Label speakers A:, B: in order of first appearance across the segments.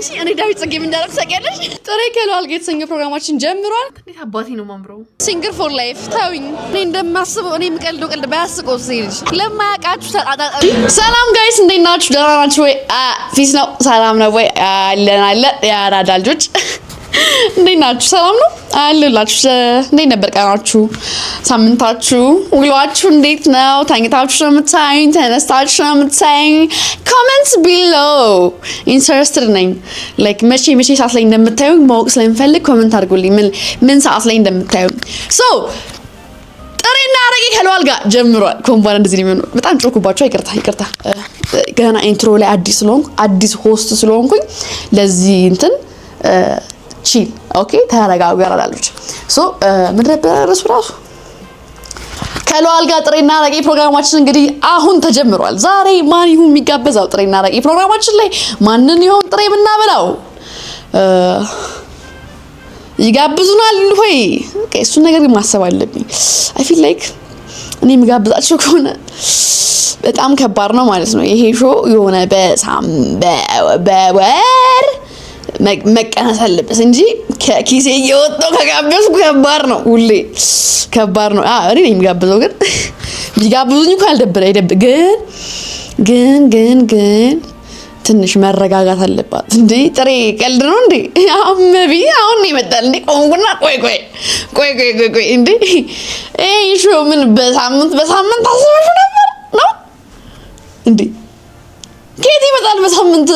A: አንቺ እኔ ዳዊት ጽጌ ምን እንዳደረግ ታውቂያለሽ? ጥሬ ከሏል የተሰኘው ፕሮግራማችን ጀምሯል። እንዴት አባቴ ነው ማምረው ሲንግል ፎር ላይፍ ታዊኝ እኔ እንደማስበው እኔ የምቀልደው ቀልድ ባያስቀው ሲልሽ ለማያውቃችሁ ተጣጣጣ። ሰላም ጋይስ እንዴት ናችሁ? ደህና ናችሁ ወይ? ፊስ ነው ሰላም ነው ወይ? አለን ያራዳ ልጆች እንዴት ናችሁ? ሰላም ነው አለላችሁ? እንዴት ነበር ቀናችሁ? ሳምንታችሁ ውሏችሁ እንዴት ነው? ተኝታችሁ ነው የምታዩኝ? ተነስታችሁ ነው የምታዩኝ? ኮሜንትስ ቢሎ ኢንተረስትድ ነኝ። ላይክ መቼ ሰዓት ላይ እንደምታዩኝ ማወቅ ስለምፈልግ ኮሜንት አድርጉልኝ ምን ሰዓት ላይ እንደምታዩኝ። ሶ ጥሬና አረቄ ከሏል ጋር ጀምሯል። ኮምባን እንደዚህ ነው የሚሆነው። በጣም ጮኩባችሁ፣ ይቅርታ ገና ኢንትሮ ላይ አዲስ ሆስት ስለሆንኩኝ ለዚህ እንትን ቺል ኦኬ ተረጋጉ ያራዳሉች። ሶ ምን ነበር ርዕሱ ራሱ? ከሏል ጋር ጥሬና አረቄ ፕሮግራማችን እንግዲህ አሁን ተጀምሯል። ዛሬ ማን ይሁን የሚጋበዛው ጥሬና አረቄ ፕሮግራማችን ላይ ማንን ይሁን ጥሬ የምናበላው? ይጋብዙናል ወይ? ኦኬ እሱን ነገር ማሰብ አለብኝ። አይ ፊል ላይክ እኔ የምጋብዛቸው ከሆነ በጣም ከባድ ነው ማለት ነው። ይሄ ሾው የሆነ በወር መቀነስ አለበት እንጂ ከኪሴ እየወጣሁ ከጋበዝኩ ከባድ ነው። ሁሌ ከባድ ነው። እኔ ነኝ የሚጋብዘው፣ ግን ቢጋብዙኝ እንኳን አልደብረ ግን ትንሽ መረጋጋት አለባት እንዴ። ጥሬ ቀልድ ነው እንዴ? አመቢ አሁን ነው ይመጣል እንዴ? ቆንቁና ቆይ እንዴ ሾው ምን በሳምንት አስበሽ ነበር ነው እንዴ? ከየት ይመጣል በሳምንት?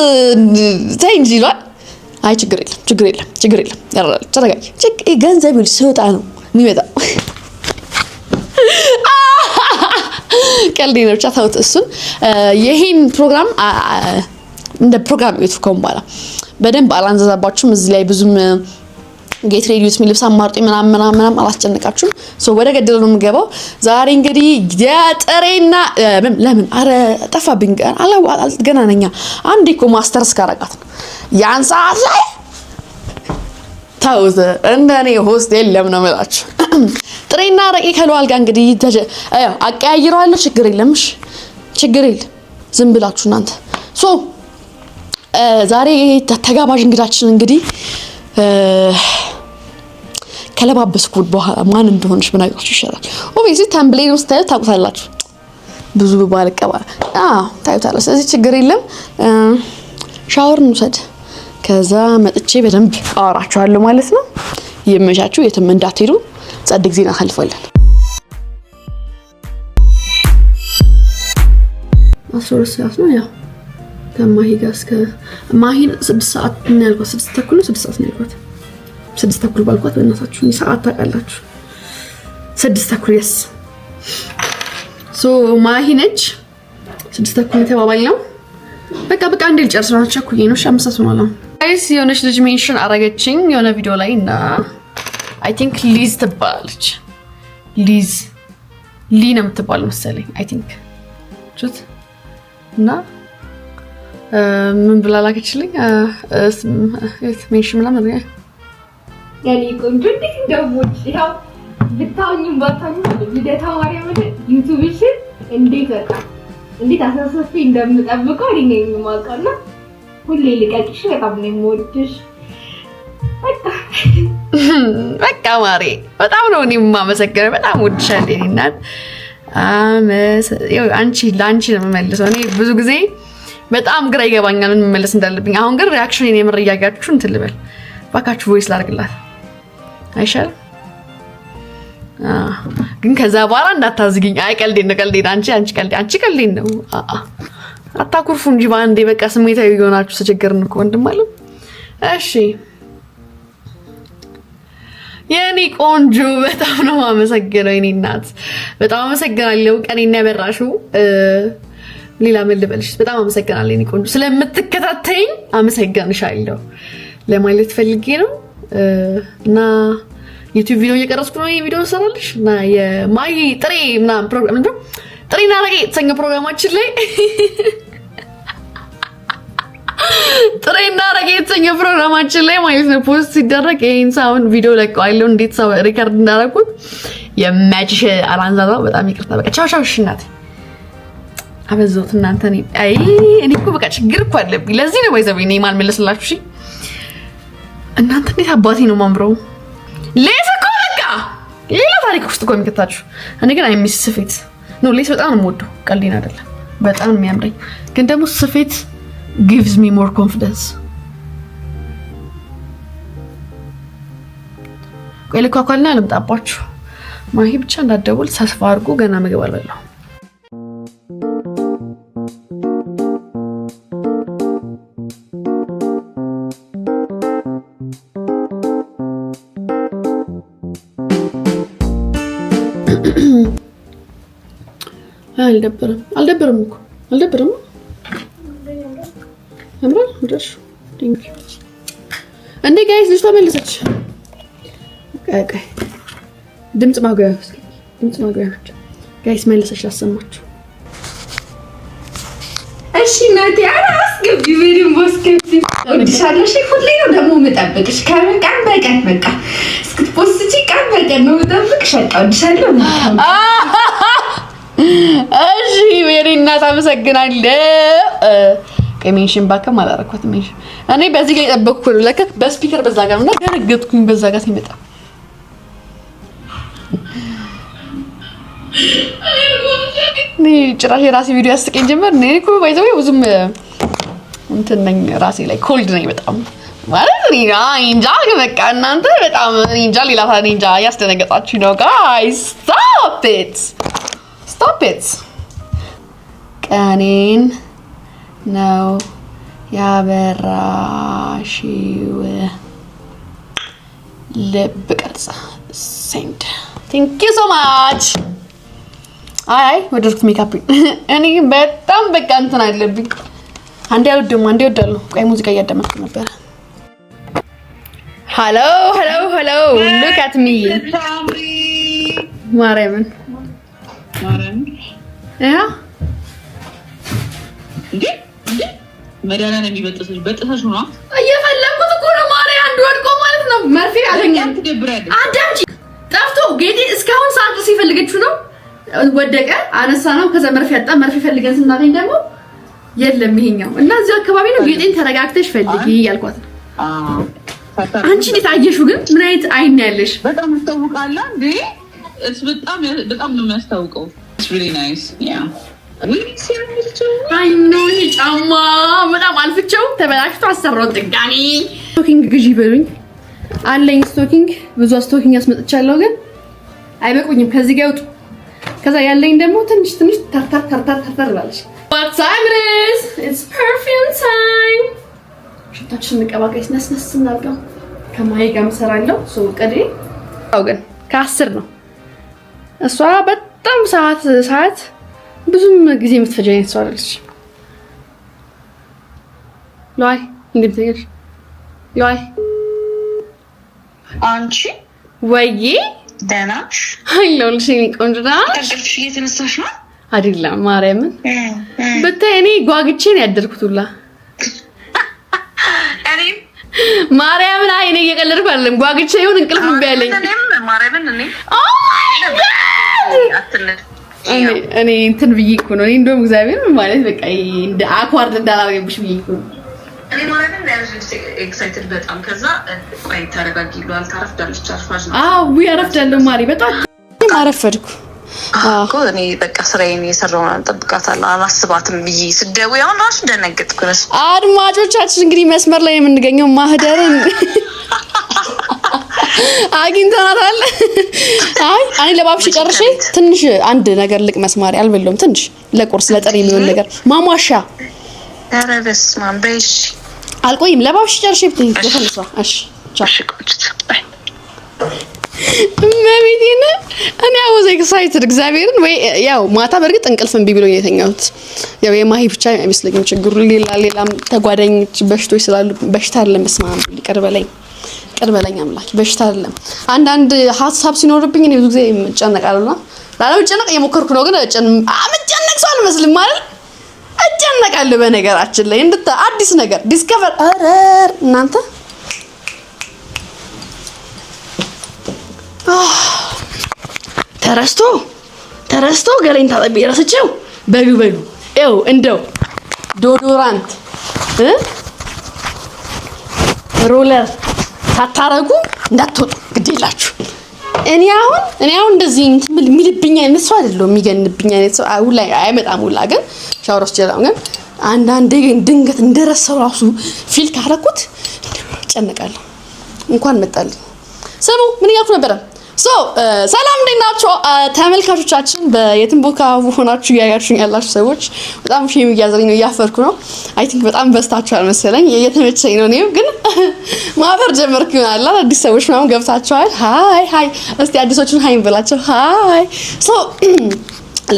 A: ተይ እንጂ ይሏል። አይ ችግር የለም ያራል። ተረጋጊ። ገንዘብ ሲወጣ ነው የሚመጣው። ቀልድ ነው ብቻ ታውት። እሱን ይሄን ፕሮግራም እንደ ፕሮግራም ቤቱ ከሆነ በደንብ አላንዛዛባችሁም። እዚህ ላይ ብዙም ጌት ሬዲዮስ ሚልብስ አማርጡ ምናምን አላስጨንቃችሁም። ሶ ወደ ገደለው ነው የምገባው። ዛሬ እንግዲህ የጥሬና ለምን አረ ጠፋብኝ ገና ነኝ። አንዴ እኮ ማስተርስ ካረጋት ነው ያን ሰዓት ላይ ታውዘ እንደኔ ሆስት የለም ነው የምላችሁ። ጥሬና አረቄ ከሏል ጋር እንግዲህ አቀያይረዋለሁ። ችግር የለም ዝም ብላችሁ እናንተ። ሶ ዛሬ ተጋባዥ እንግዳችን እንግዲህ ከለባበስኩት በኋላ ማን እንደሆነች ብናገራችሁ ይሻላል። ኦብቪየስሊ ታምብሌን ውስጥ ታውቁታላችሁ። ብዙ ባልቀባ ታዩታላችሁ። ስለዚህ ችግር የለም። ሻወር እንውሰድ፣ ከዛ መጥቼ በደንብ አወራችኋለሁ ማለት ነው። ይመቻችሁ፣ የትም እንዳትሄዱ። ጸድ ጊዜ እናሳልፋለን። 12 ሰዓት ነው ያው ከማሂ ጋር እስከ ማሂን 6 ሰዓት ነው ያልኳት። 6 ተኩል ነው 6 ሰዓት ነው ያልኳት። 6 ተኩል ባልኳት በእናታችሁ ሰዓት ታውቃላችሁ። 6 ተኩል yes ሶ ማሂ ነች 6 ተኩል የተባባልነው። በቃ እንዴ ልጨርስ ነው ቸኩዬ ነው 5 ሰዓት ነው። ጋይስ የሆነች ልጅ ሜንሽን አረገችኝ የሆነ ቪዲዮ ላይ እና አይ ቲንክ ሊዝ ትባላለች። ሊ ነው የምትባለው መሰለኝ አይ ቲንክ ጁት እና ምን ብላ ላከችልኝ ሜንሽን ምናምን ነው
B: ያኔ ቆንጆ እንዴት እንደውልሽ ያው ብታውኝም ባታውኝም ልደታ ማርያም ዩቲዩብሽ እንዴት አሳሰፊ እንደምጠብቀው እኔ ነኝ የማውቀውና ሁሌ ልቀቅሽ በጣም ነው የምወድሽ።
A: በቃ ማሬ በጣም ነው እኔ የማመሰግነው። በጣም ወድሻለሁ እኔ እናት አንቺ ነው የምመልሰው። እኔ ብዙ ጊዜ በጣም ግራ ይገባኛል ምን መመለስ እንዳለብኝ። አሁን ግን ሪአክሽን እኔ የምር እያጋችሁ እንትን ልበል ባካችሁ ቮይስ ላድርግላት አይሻልም? ግን ከዛ በኋላ እንዳታዝግኝ። አይ ቀልዴን ቀልዴን ነው። አታኩርፉ እንጂ ባንዴ በቃ ስሜታዊ የሆናችሁ ተቸገርን እኮ ወንድም አለ። እሺ የኔ ቆንጆ በጣም ነው አመሰግናለሁ። የኔ እናት በጣም አመሰግናለሁ። ቀኔን ያበራሽው ሌላ ምን ልበልሽ? በጣም አመሰግናለሁ የኔ ቆንጆ ስለምትከታተይኝ አመሰግናለሁ ለማለት ፈልጌ ነው። እና ዩቲዩብ ቪዲዮ እየቀረጽኩ ነው። ይሄ ቪዲዮ ሰራልሽ እና የማሂ ጥሬ ምናምን ፕሮግራም ነው ጥሬና አረቄ የተሰኘው ፕሮግራማችን ላይ ጥሬና አረቄ የተሰኘው ፕሮግራማችን ላይ ማለት ነው ፖስት ሲደረግ ይሄን ሳውን ቪዲዮ ለቀዋለሁ። እንዴት ሰው ሪከርድ እንዳደረኩት የማችሽ አላንዛዛው በጣም ይቅርታ። በቃ ቻው እሺ እናቴ አበዛሁት እናንተ እኔ እኮ በቃ ችግር እኮ አለብኝ። ለዚህ ነው ወይዘብ እኔ ማልመለስላችሁ። እሺ እናንተ እንዴት አባቴ ነው ማምረው ሌስ እኮ በቃ ሌላ ታሪክ ውስጥ እኮ የሚከታችሁ። እኔ ግን አይ ሚስ ስፌት ነው ሌስ በጣም ነው የምወደው። ቀልዴን አይደለም በጣም የሚያምረኝ ግን ደግሞ ስፌት gives me more confidence። ቆይ ልኳኳልና ልምጣባችሁ። ማሂ ብቻ እንዳትደውል ተስፋ አድርጎ ገና ምግብ አልበላሁ። አልደብርም እኮ አልደብርም። አምራል ወደሽ ቲንክ እንዴ ጋይስ ልጅቷ መለሰች። ቀቀ ድምጽ ማጉያ ጋይስ መለሰች አሰማችሁ። እሺ እናቴ አስገቢ ቪዲዮ ወስከቲ ወዲሻለሽ ሁሌ ነው ደግሞ መጠበቅሽ ከምን ቀን በቀን በቃ እስክትፖስቺ ቀን በቀን ነው መጠበቅሽ። በቃ ወዲሻለሁ። እሺ ወይኔና ታመሰግናለሁ። ከሜንሽን ባከም አላረኳትም። እኔ በዚህ ጋር የጠበቅኩ ነው ለካ በስፒከር በዛ ጋር እና ገረገጥኩኝ በዛ ጋር ሲመጣ ጭራሽ የራሴ ቪዲዮ ያስቀኝ ጀመር። እኔ እኮ ባይዘው ብዙም እንትን ነኝ ራሴ ላይ ኮልድ ነኝ በጣም ማለት እንጃ በቃ እናንተ በጣም እንጃ ሌላ ታዲያ እንጃ ያስደነገጣችሁ ነው ጋይስ። ስቶፕ ኢት ቀኔን ነው ያበራሽው ልብ ቅርጽ ሴንድ ቴንክ ዩ ሶ ማች። አይ ወደድኩት ሜካፕ እኔ በጣም በቃ እንትን አለብኝ። አንዴ አልወድም አንዴ እወዳለሁ። ቆይ ሙዚቃ እያዳመጥኩ ነበር። ሄሎ ሉክ አት ሚ ማርያምን ያ
C: መዳና ነው የሚበጥሰሽ በጥሰሽ ነው
A: እየፈለኩት እኮ ነው ማርያም አንድ ወድቆ ማለት ነው መርፌ አለኛል። አዳምጪ ጠፍቶ ጌዲ እስካሁን ሰዓት ሲፈልገችው ነው ወደቀ አነሳ ነው ከዛ መርፌ አጣ መርፌ ፈልገን ስናገኝ ደግሞ የለም ይሄኛው እና እዚህ አካባቢ ነው ጌጤን ተረጋግተሽ ፈልጊ ያልኳት ነው። አንቺ እንዴት አየሽው ግን ምን አይነት አይን ያለሽ
C: በጣም ያስታውቃል እንዴ እስ በጣም ነው የሚያስታውቀው። It's really nice yeah
A: አይ ኖ ጫማ በጣም አልፍቸው ተበላሽቶ አሰራው ጥጋኒ ስቶኪንግ ግዢ በሉኝ አለኝ ስቶኪንግ ብዙ ስቶኪንግ ያስመጥቻለሁ ግን አይበቁኝም ከዚህ ጋር ወጡ ከዛ ያለኝ ደግሞ ትንሽ ተርተር ባለሽ what time it is it's perfume time ሽታችን እንቀባቀስ ነስነስ እናርጋው ከማይ ጋር መሰራለው ሶ ቀዴ አው ግን ከ10 ነው እሷ በጣም ሰዓት ብዙም ጊዜ የምትፈጀኝ ሰው አይደለች። ሎይ እንዴት ሎይ
C: አንቺ
A: ወይዬ
C: ደናሽ
A: አይሎልሽ ቆንጆ
C: ተገልፍሽ እየተነሳሽ ነው
A: አይደለም ማርያምን በተይ እኔ ጓግቼ ነው ያደርኩትላ
C: እኔ
A: ማርያምን አይ እኔ እየቀለድኩ አይደለም ጓግቼ ይሁን እንቅልፍ እምቢ አለኝ
C: ማርያምን እኔ
A: እኔ እንትን ብዬ እኮ ነው እንደውም እግዚአብሔር ማለት በቃ እንደ አኳርድ እንዳላረገብሽ ብዬ እኮ
C: እኔ ማርያምን ለያዝሽ ኤክሳይትድ በጣም ከዛ ቆይ ተረጋጊ ብሏል ታረፍዳለች አርፋጅ ነው
A: አዎ ያረፍዳለሁ ማሪ በጣም ማረፈድኩ
C: እኮ እኔ በቃ ስራዬን እየሰራሁ እንጠብቃታለሁ አላስባትም ብዬ ስደውይ አሁን ራሱ ደነገጥኩ ነው።
A: አድማጮቻችን እንግዲህ መስመር ላይ የምንገኘው ማህደርን አግኝተናታል። አይ እኔ ለባብሽ ጨርሼ ትንሽ አንድ ነገር ልቅ መስማሪ አልበለውም ትንሽ ለቁርስ ለጥሪ የሚሆን ነገር ማሟሻ
C: አረበስ ማንበሽ
A: አልቆይም ለባብሽ ጨርሼ ብትይ ለፈለሷ እሺ ቻው መቤቴን እኔ አወዘ ኤክሳይትድ እግዚአብሔርን ወይ ያው ማታ በርግጥ እንቅልፍ እምቢ ብሎኝ የተኛሁት ያው የማሂ ብቻ አይመስለኝም ችግሩ ሌላም ተጓዳኝ በሽቶች ስላሉ በሽታ አይደለም በስማም ቅርበለኝ አምላክ በሽታ አይደለም አንዳንድ ሐሳብ ሲኖርብኝ እኔ ብዙ ጊዜ እጨነቃለሁና ላለመጨነቅ እየሞከርኩ ነው ግን አመጨነቅ ሰው አልመስልም ማለት እጨነቃለሁ በነገራችን ላይ እንደ አዲስ ነገር ዲስከቨር አረር እናንተ ተረስቶ ገለኝ ታጠቢ ረስቼው በሉ እንደው ዶዶራንት ሮለር ሳታረጉ እንዳትወጡ ግዴላችሁ። እኔ አሁን እንደዚህ የሚልብኝ አይነት ሰው አይደለም፣ የሚገንብኝ አይነት ሰው ሁላ አይመጣም። ሁላ ግን ሻወር ውስጥ ጀራው ግን አንዳንዴ ግን ድንገት እንደረሰው ራሱ ፊል ካረኩት ጨነቃለሁ። እንኳን መጣልኝ። ስሙ ምን እያልኩ ነበረ? ሰላም እንዴት ናችሁ ተመልካቾቻችን? በየትም ቦታ ሆናችሁ እያያችሁኝ ያላችሁ ሰዎች በጣም ሼም እያዘኝ ነው፣ እያፈርኩ ነው። አይ ቲንክ በጣም በስታችኋል መሰለኝ፣ እየተመቸኝ ነው። እኔም ግን ማፈር ጀመርኩ ይሆናል። አዲስ ሰዎች ምናምን ገብታችኋል። ሃይ እስቲ አዲሶቹን ሃይ እንበላቸው። ሃይ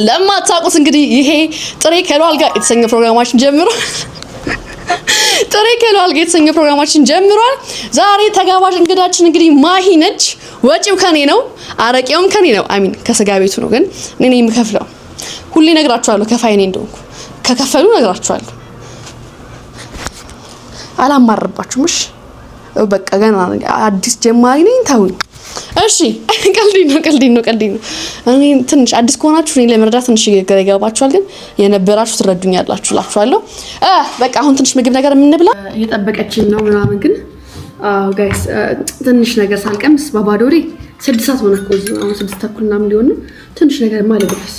A: ለማታውቁት እንግዲህ ይሄ ጥሬ ከሏል ጋር የተሰኘ ፕሮግራማችን ጀምሯል። ጥሬ ከሏል ጋር የተሰኘ ፕሮግራማችን ጀምሯል። ዛሬ ተጋባዥ እንግዳችን እንግዲህ ማሂ ነች። ወጪው ከኔ ነው፣ አረቄውም ከኔ ነው። አሚን ከስጋ ቤቱ ነው፣ ግን እኔ ነኝ የምከፍለው። ሁሌ ነግራችኋለሁ ከፋይ እኔ እንደሆንኩ፣ ከከፈሉ ነግራችኋለሁ። አላማርባችሁም። እሺ በቃ ገና አዲስ ጀማሪ ነኝ፣ ተውኝ። እሺ ቀልዴን ነው። እኔ ትንሽ አዲስ ከሆናችሁ እኔ ለመረዳት ትንሽ ይገባችኋል፣ ግን የነበራችሁ ትረዱኛላችሁ እላችኋለሁ። በቃ አሁን ትንሽ ምግብ ነገር የምንብላ እየጠበቀችኝ ነው ምናምን፣ ግን ጋይስ ትንሽ ነገር ሳልቀምስ ባባዶሪ 6 ሰዓት ሆነ እኮ እዚህ አሁን 6 ተኩል ምናምን ሊሆን ነው። ትንሽ ነገር ማለት ድረስ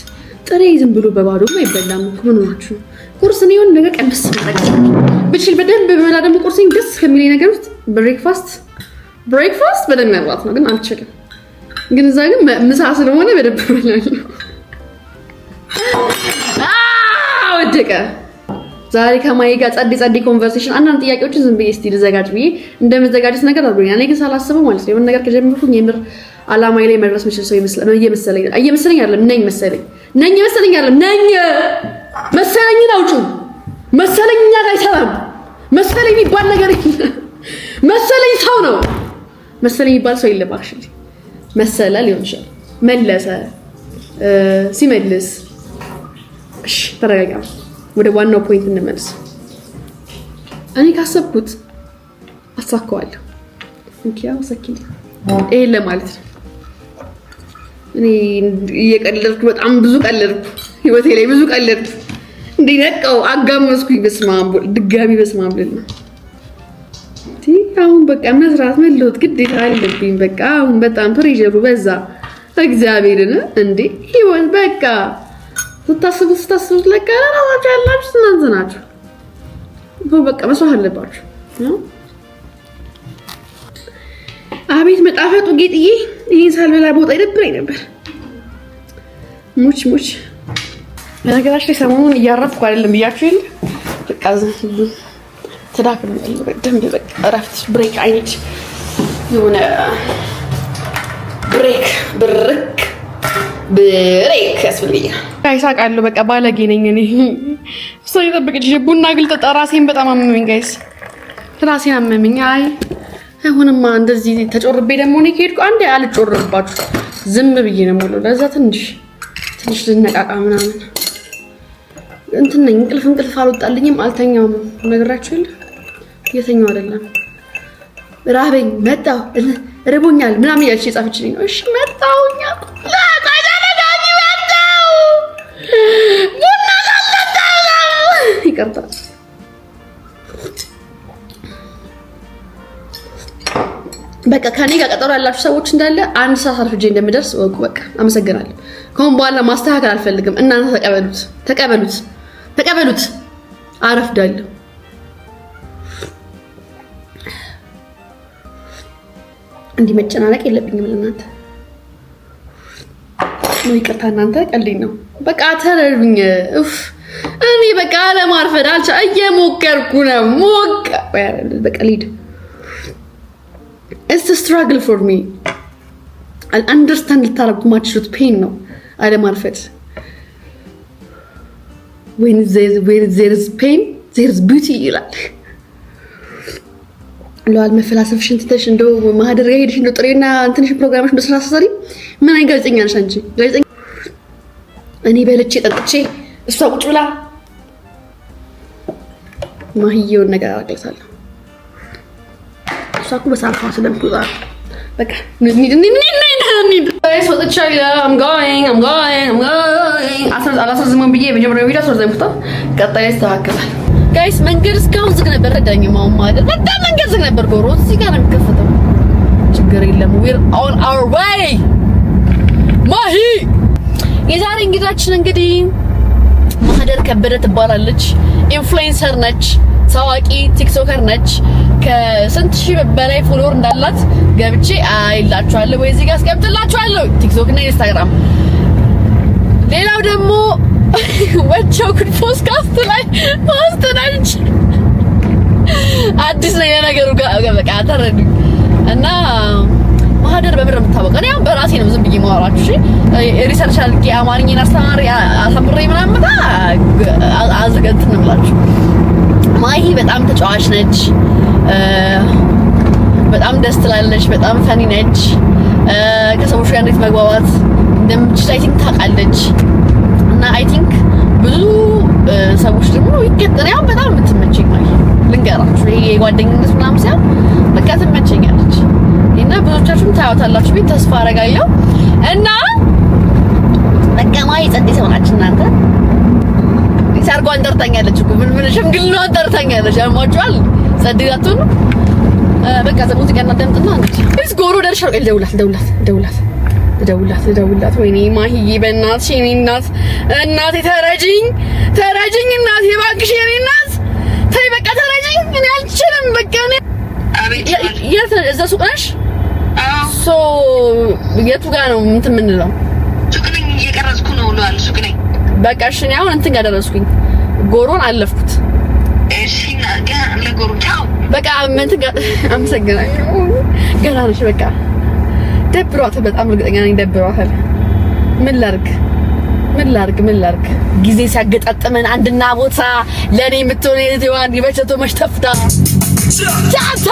A: ጥሬ ዝም ብሎ በባዶ አይበላም እኮ። ምን ሆናችሁ? ቁርስ ነው የሆነ ነገር ቀምስ ብችል በደንብ በመላ ደግሞ ቁርሴን ደስ ከሚለኝ ነገር ውስጥ ብሬክፋስት በደንብ መብላት ነው፣ ግን አልችልም። ግን እዛ ግን ምሳ ስለሆነ በደንብ እበላለሁ። ወደቀ። ዛሬ ከማይ ጋር ጸዲ ኮንቨርሴሽን አንዳንድ ጥያቄዎችን ዝም ብዬ እስቲ ልዘጋጅ ብዬ እንደምዘጋጅት ነገር አድርጎኛል። እኔ ግን ሳላስበው ማለት ነው የሆነ ነገር ከጀመርኩኝ የምር አላማዬ ላይ መድረስ የምችል ሰው እየመሰለኝ አይደለም ነኝ መሰለኝ አውጪ መሰለኝ እኛ ጋር አይሰራም። መሰለኝ የሚባል ነገር መሰለኝ ሰው ነው መሰለኝ የሚባል ሰው የለም። አክቹሊ መሰለ ሊሆን ይችላል፣ መለሰ ሲመልስ። እሺ ተረጋጋ። ወደ ዋናው ፖይንት እንመለስ። እኔ ካሰብኩት አሳካዋለሁ። እንኪያው ሰኪን ይሄ ለማለት ነው። እኔ እየቀለድኩ በጣም ብዙ ቀለድኩ፣ ህይወቴ ላይ ብዙ ቀለድኩ። እንዲነቀው አጋመስኩኝ። በስማም ድጋሚ በስማም ልል ነው። አሁን በቃ መስራት መለወጥ ግዴታ አለብኝ። በቃ አሁን በጣም ፕሬሸሩ በዛ። እግዚአብሔርን እንዴ ህይወት በቃ ስታስቡት ለካ ራሳችሁ ያላችሁ እናንተ ናችሁ። በቃ መስራት አለባችሁ። አቤት መጣፈጡ ጌጥዬ! ይሄን ሳልበላ ቦታ ይደብረኝ ነበር። ሙች በነገራችን ላይ ሰሞኑን እያረፍኩ አይደለም ብያችሁ የለ በቃ ተዳክም ያለው ደንብ በቃ እረፍት ብሬክ አይነት የሆነ ብሬክ ያስፈልጋል። ጋይስ አውቃለሁ በቃ ባለጌ ነኝ እኔ። ሰው ይጠብቅሽ ቡና ግልጠጣ ራሴን በጣም አመመኝ ጋይስ፣ ራሴን አመመኝ። አይሆንማ እንደዚህ ተጮርቤ ደግሞ እኔ ከሄድኩ አንዴ አልጮርባችሁ ዝም ብዬ ነው የምውለው። ለዛ ትንሽ ልነቃቃ ምናምን እንትን ነኝ። እንቅልፍ አልወጣልኝም፣ አልተኛውም። ነግራችሁ የለ እየተኛው አይደለም። ራበኝ፣ መጣሁ፣ ርቦኛል ምናምን እያልሽ የጻፈችልኝ ነው። እሺ መጣሁኛ ይቀርታ በቃ ከኔ ጋር ቀጠሮ ያላችሁ ሰዎች እንዳለ 1 ሰዓት አርፍጄ እንደምደርስ ወቁ። በቃ አመሰግናለሁ። ከአሁን በኋላ ማስተካከል አልፈልግም። እናንተ ተቀበሉት። አረፍዳለሁ። እንዲህ መጨናነቅ የለብኝም ለእናንተ ነው። ይቅርታ እናንተ ቀልዴን ነው። በቃ ተረዱኝ። እኔ በቃ ለማርፈድ እየሞከርኩ ነው። በቃ ሊድ It's a struggle for me. I'll understand ልታረጉ ማትችሉት ፔን ነው አለማርፈድ። When there is pain, there is beauty ይላል። ለዋል መፈላሰፍሽን ትተሽ እንደው ማህደር ጋር ሄድሽ እንደው ጥሬና እንትንሽ ፕሮግራምሽ በስራ ሰሪ ምን አይነት ጋዜጠኛ ነሽ አንቺ? ጋዜጠኛ እኔ በልቼ ጠጥቼ እሷ ቁጭ ብላ ማህየውን ነገር አቀልታለሁ። እሷ እኮ በሳፋ ስለምትወጣ በቃ ምን I'm going አላስረዝመውም ብዬ የመጀመሪያው ቪዲዮ አስረዘምኩት። ቀጣይ ይስተካከላል። ጋይስ መንገድ እስካሁን ዝግ ነበር። ረዳኝም አሁን ማለት በጣም መንገድ ዝግ ነበር። ጎሮ እዚህ ጋር ነው የሚከፈተው። ችግር የለም we're on our way ማሂ። የዛሬ እንግዳችን እንግዲህ ማህደር ከበደ ትባላለች። ኢንፍሉዌንሰር ነች፣ ታዋቂ ቲክቶከር ነች። ከስንት ሺህ በላይ ፎሎወር እንዳላት ገብቼ አይላችኋለሁ ወይ እዚህ ጋር አስቀምጥላችኋለሁ፣ ቲክቶክ እና ኢንስታግራም። ሌላው ደግሞ ወቸው ኩድ ፖድካስት ላይ ፖስት ነች። አዲስ ነው የነገሩ በቃ ተረዱ እና ማህደር በብር የምታወቀው ነው። በራሴ ነው ዝም ብዬ ማወራችሁ። እሺ ሪሰርች አድርጌ አማርኛን አስተምሬ ምናምን አዘጋጅት ነው የምላችሁ። ማሂ በጣም ተጫዋች ነች፣ በጣም ደስ ትላለች፣ በጣም ፈኒ ነች። ከሰዎች ጋር እንዴት መግባባት እንደምትችል አይ ቲንክ ታውቃለች። እና አይ ቲንክ ብዙ ሰዎች ደግሞ ይከተላሉ። በጣም የምትመቸኝ ማሂ ልንገራችሁ፣ ይሄ የጓደኝነት ምናምን ሳይሆን በቃ ትመቸኛለች። እና ብዙዎቻችሁም ታያውታላችሁ ብዬ ተስፋ አደርጋለሁ። እና በቃ ማሂ ጸዴ ሰው ናችሁ እናንተ። ሰርጓን ጠርታኛለች እኮ ምን ሽምግልናዋን ጠርታኛለች። ያሟቸዋል ጸዴታቱ ነው። በቃ ሙዚቃ እናዳምጥና እንግዲህ ጎሮ ደርሻው ደውላት። ወይኔ ማሂዬ በእናትሽ የኔ እናት እናቴ ተረጂኝ እናቴ እባክሽ የኔ እናት ተይ በቃ ተረጂኝ። እኔ አልችልም በቃ እኔ የት እዛ ሱቅ ነሽ? ሶ የቱ ጋር ነው እንትን የምንለው?
C: ሱቅ ነኝ እየቀረጽኩ ነው ብለዋል። ሱቅ ነኝ
A: በቃ እሺ። እኔ አሁን እንትን ጋር ደረስኩኝ። ጎሮን አለፍኩት።
C: እሺ ለጎሮ ቻው
A: በቃ እንትን ጋር አመሰግናለሁ። ገና ነሽ በቃ ደብሯታል። በጣም እርግጠኛ ነኝ ደብሯታል። ምን ላርግ ጊዜ ሲያገጣጥመን አንድና ቦታ ለኔ የምትሆን የትዋን ይበቸቶ መሽተፍታ ታታ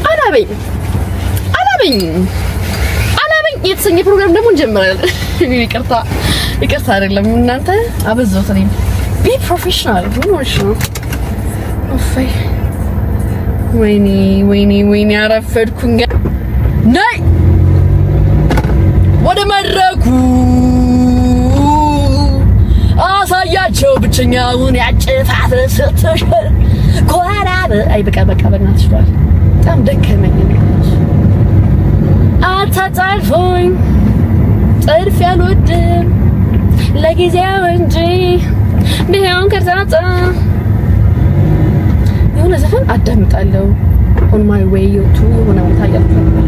A: አላበኝ የተሰኘ ፕሮግራም ደግሞ እንጀምራለን። ይቅርታ አይደለም እናንተ አበዛሁት። እኔ ቢ ፕሮፌሽናል ነው። ወይኔ አረፈድኩኝ። ነይ ወደ መድረኩ አሳያቸው ብቸኛውን ያጭፋት ስትሽ ኮራብ። አይ በቃ በእናትሽ ባል በጣም ደከመኝ። አታጣልፎኝ ጥርፍ ያልወድም ለጊዜው እንጂ ቢሆን ከርታታ የሆነ ዘፈን አዳምጣለሁ። on my way to የሆነ ቦታ ያለው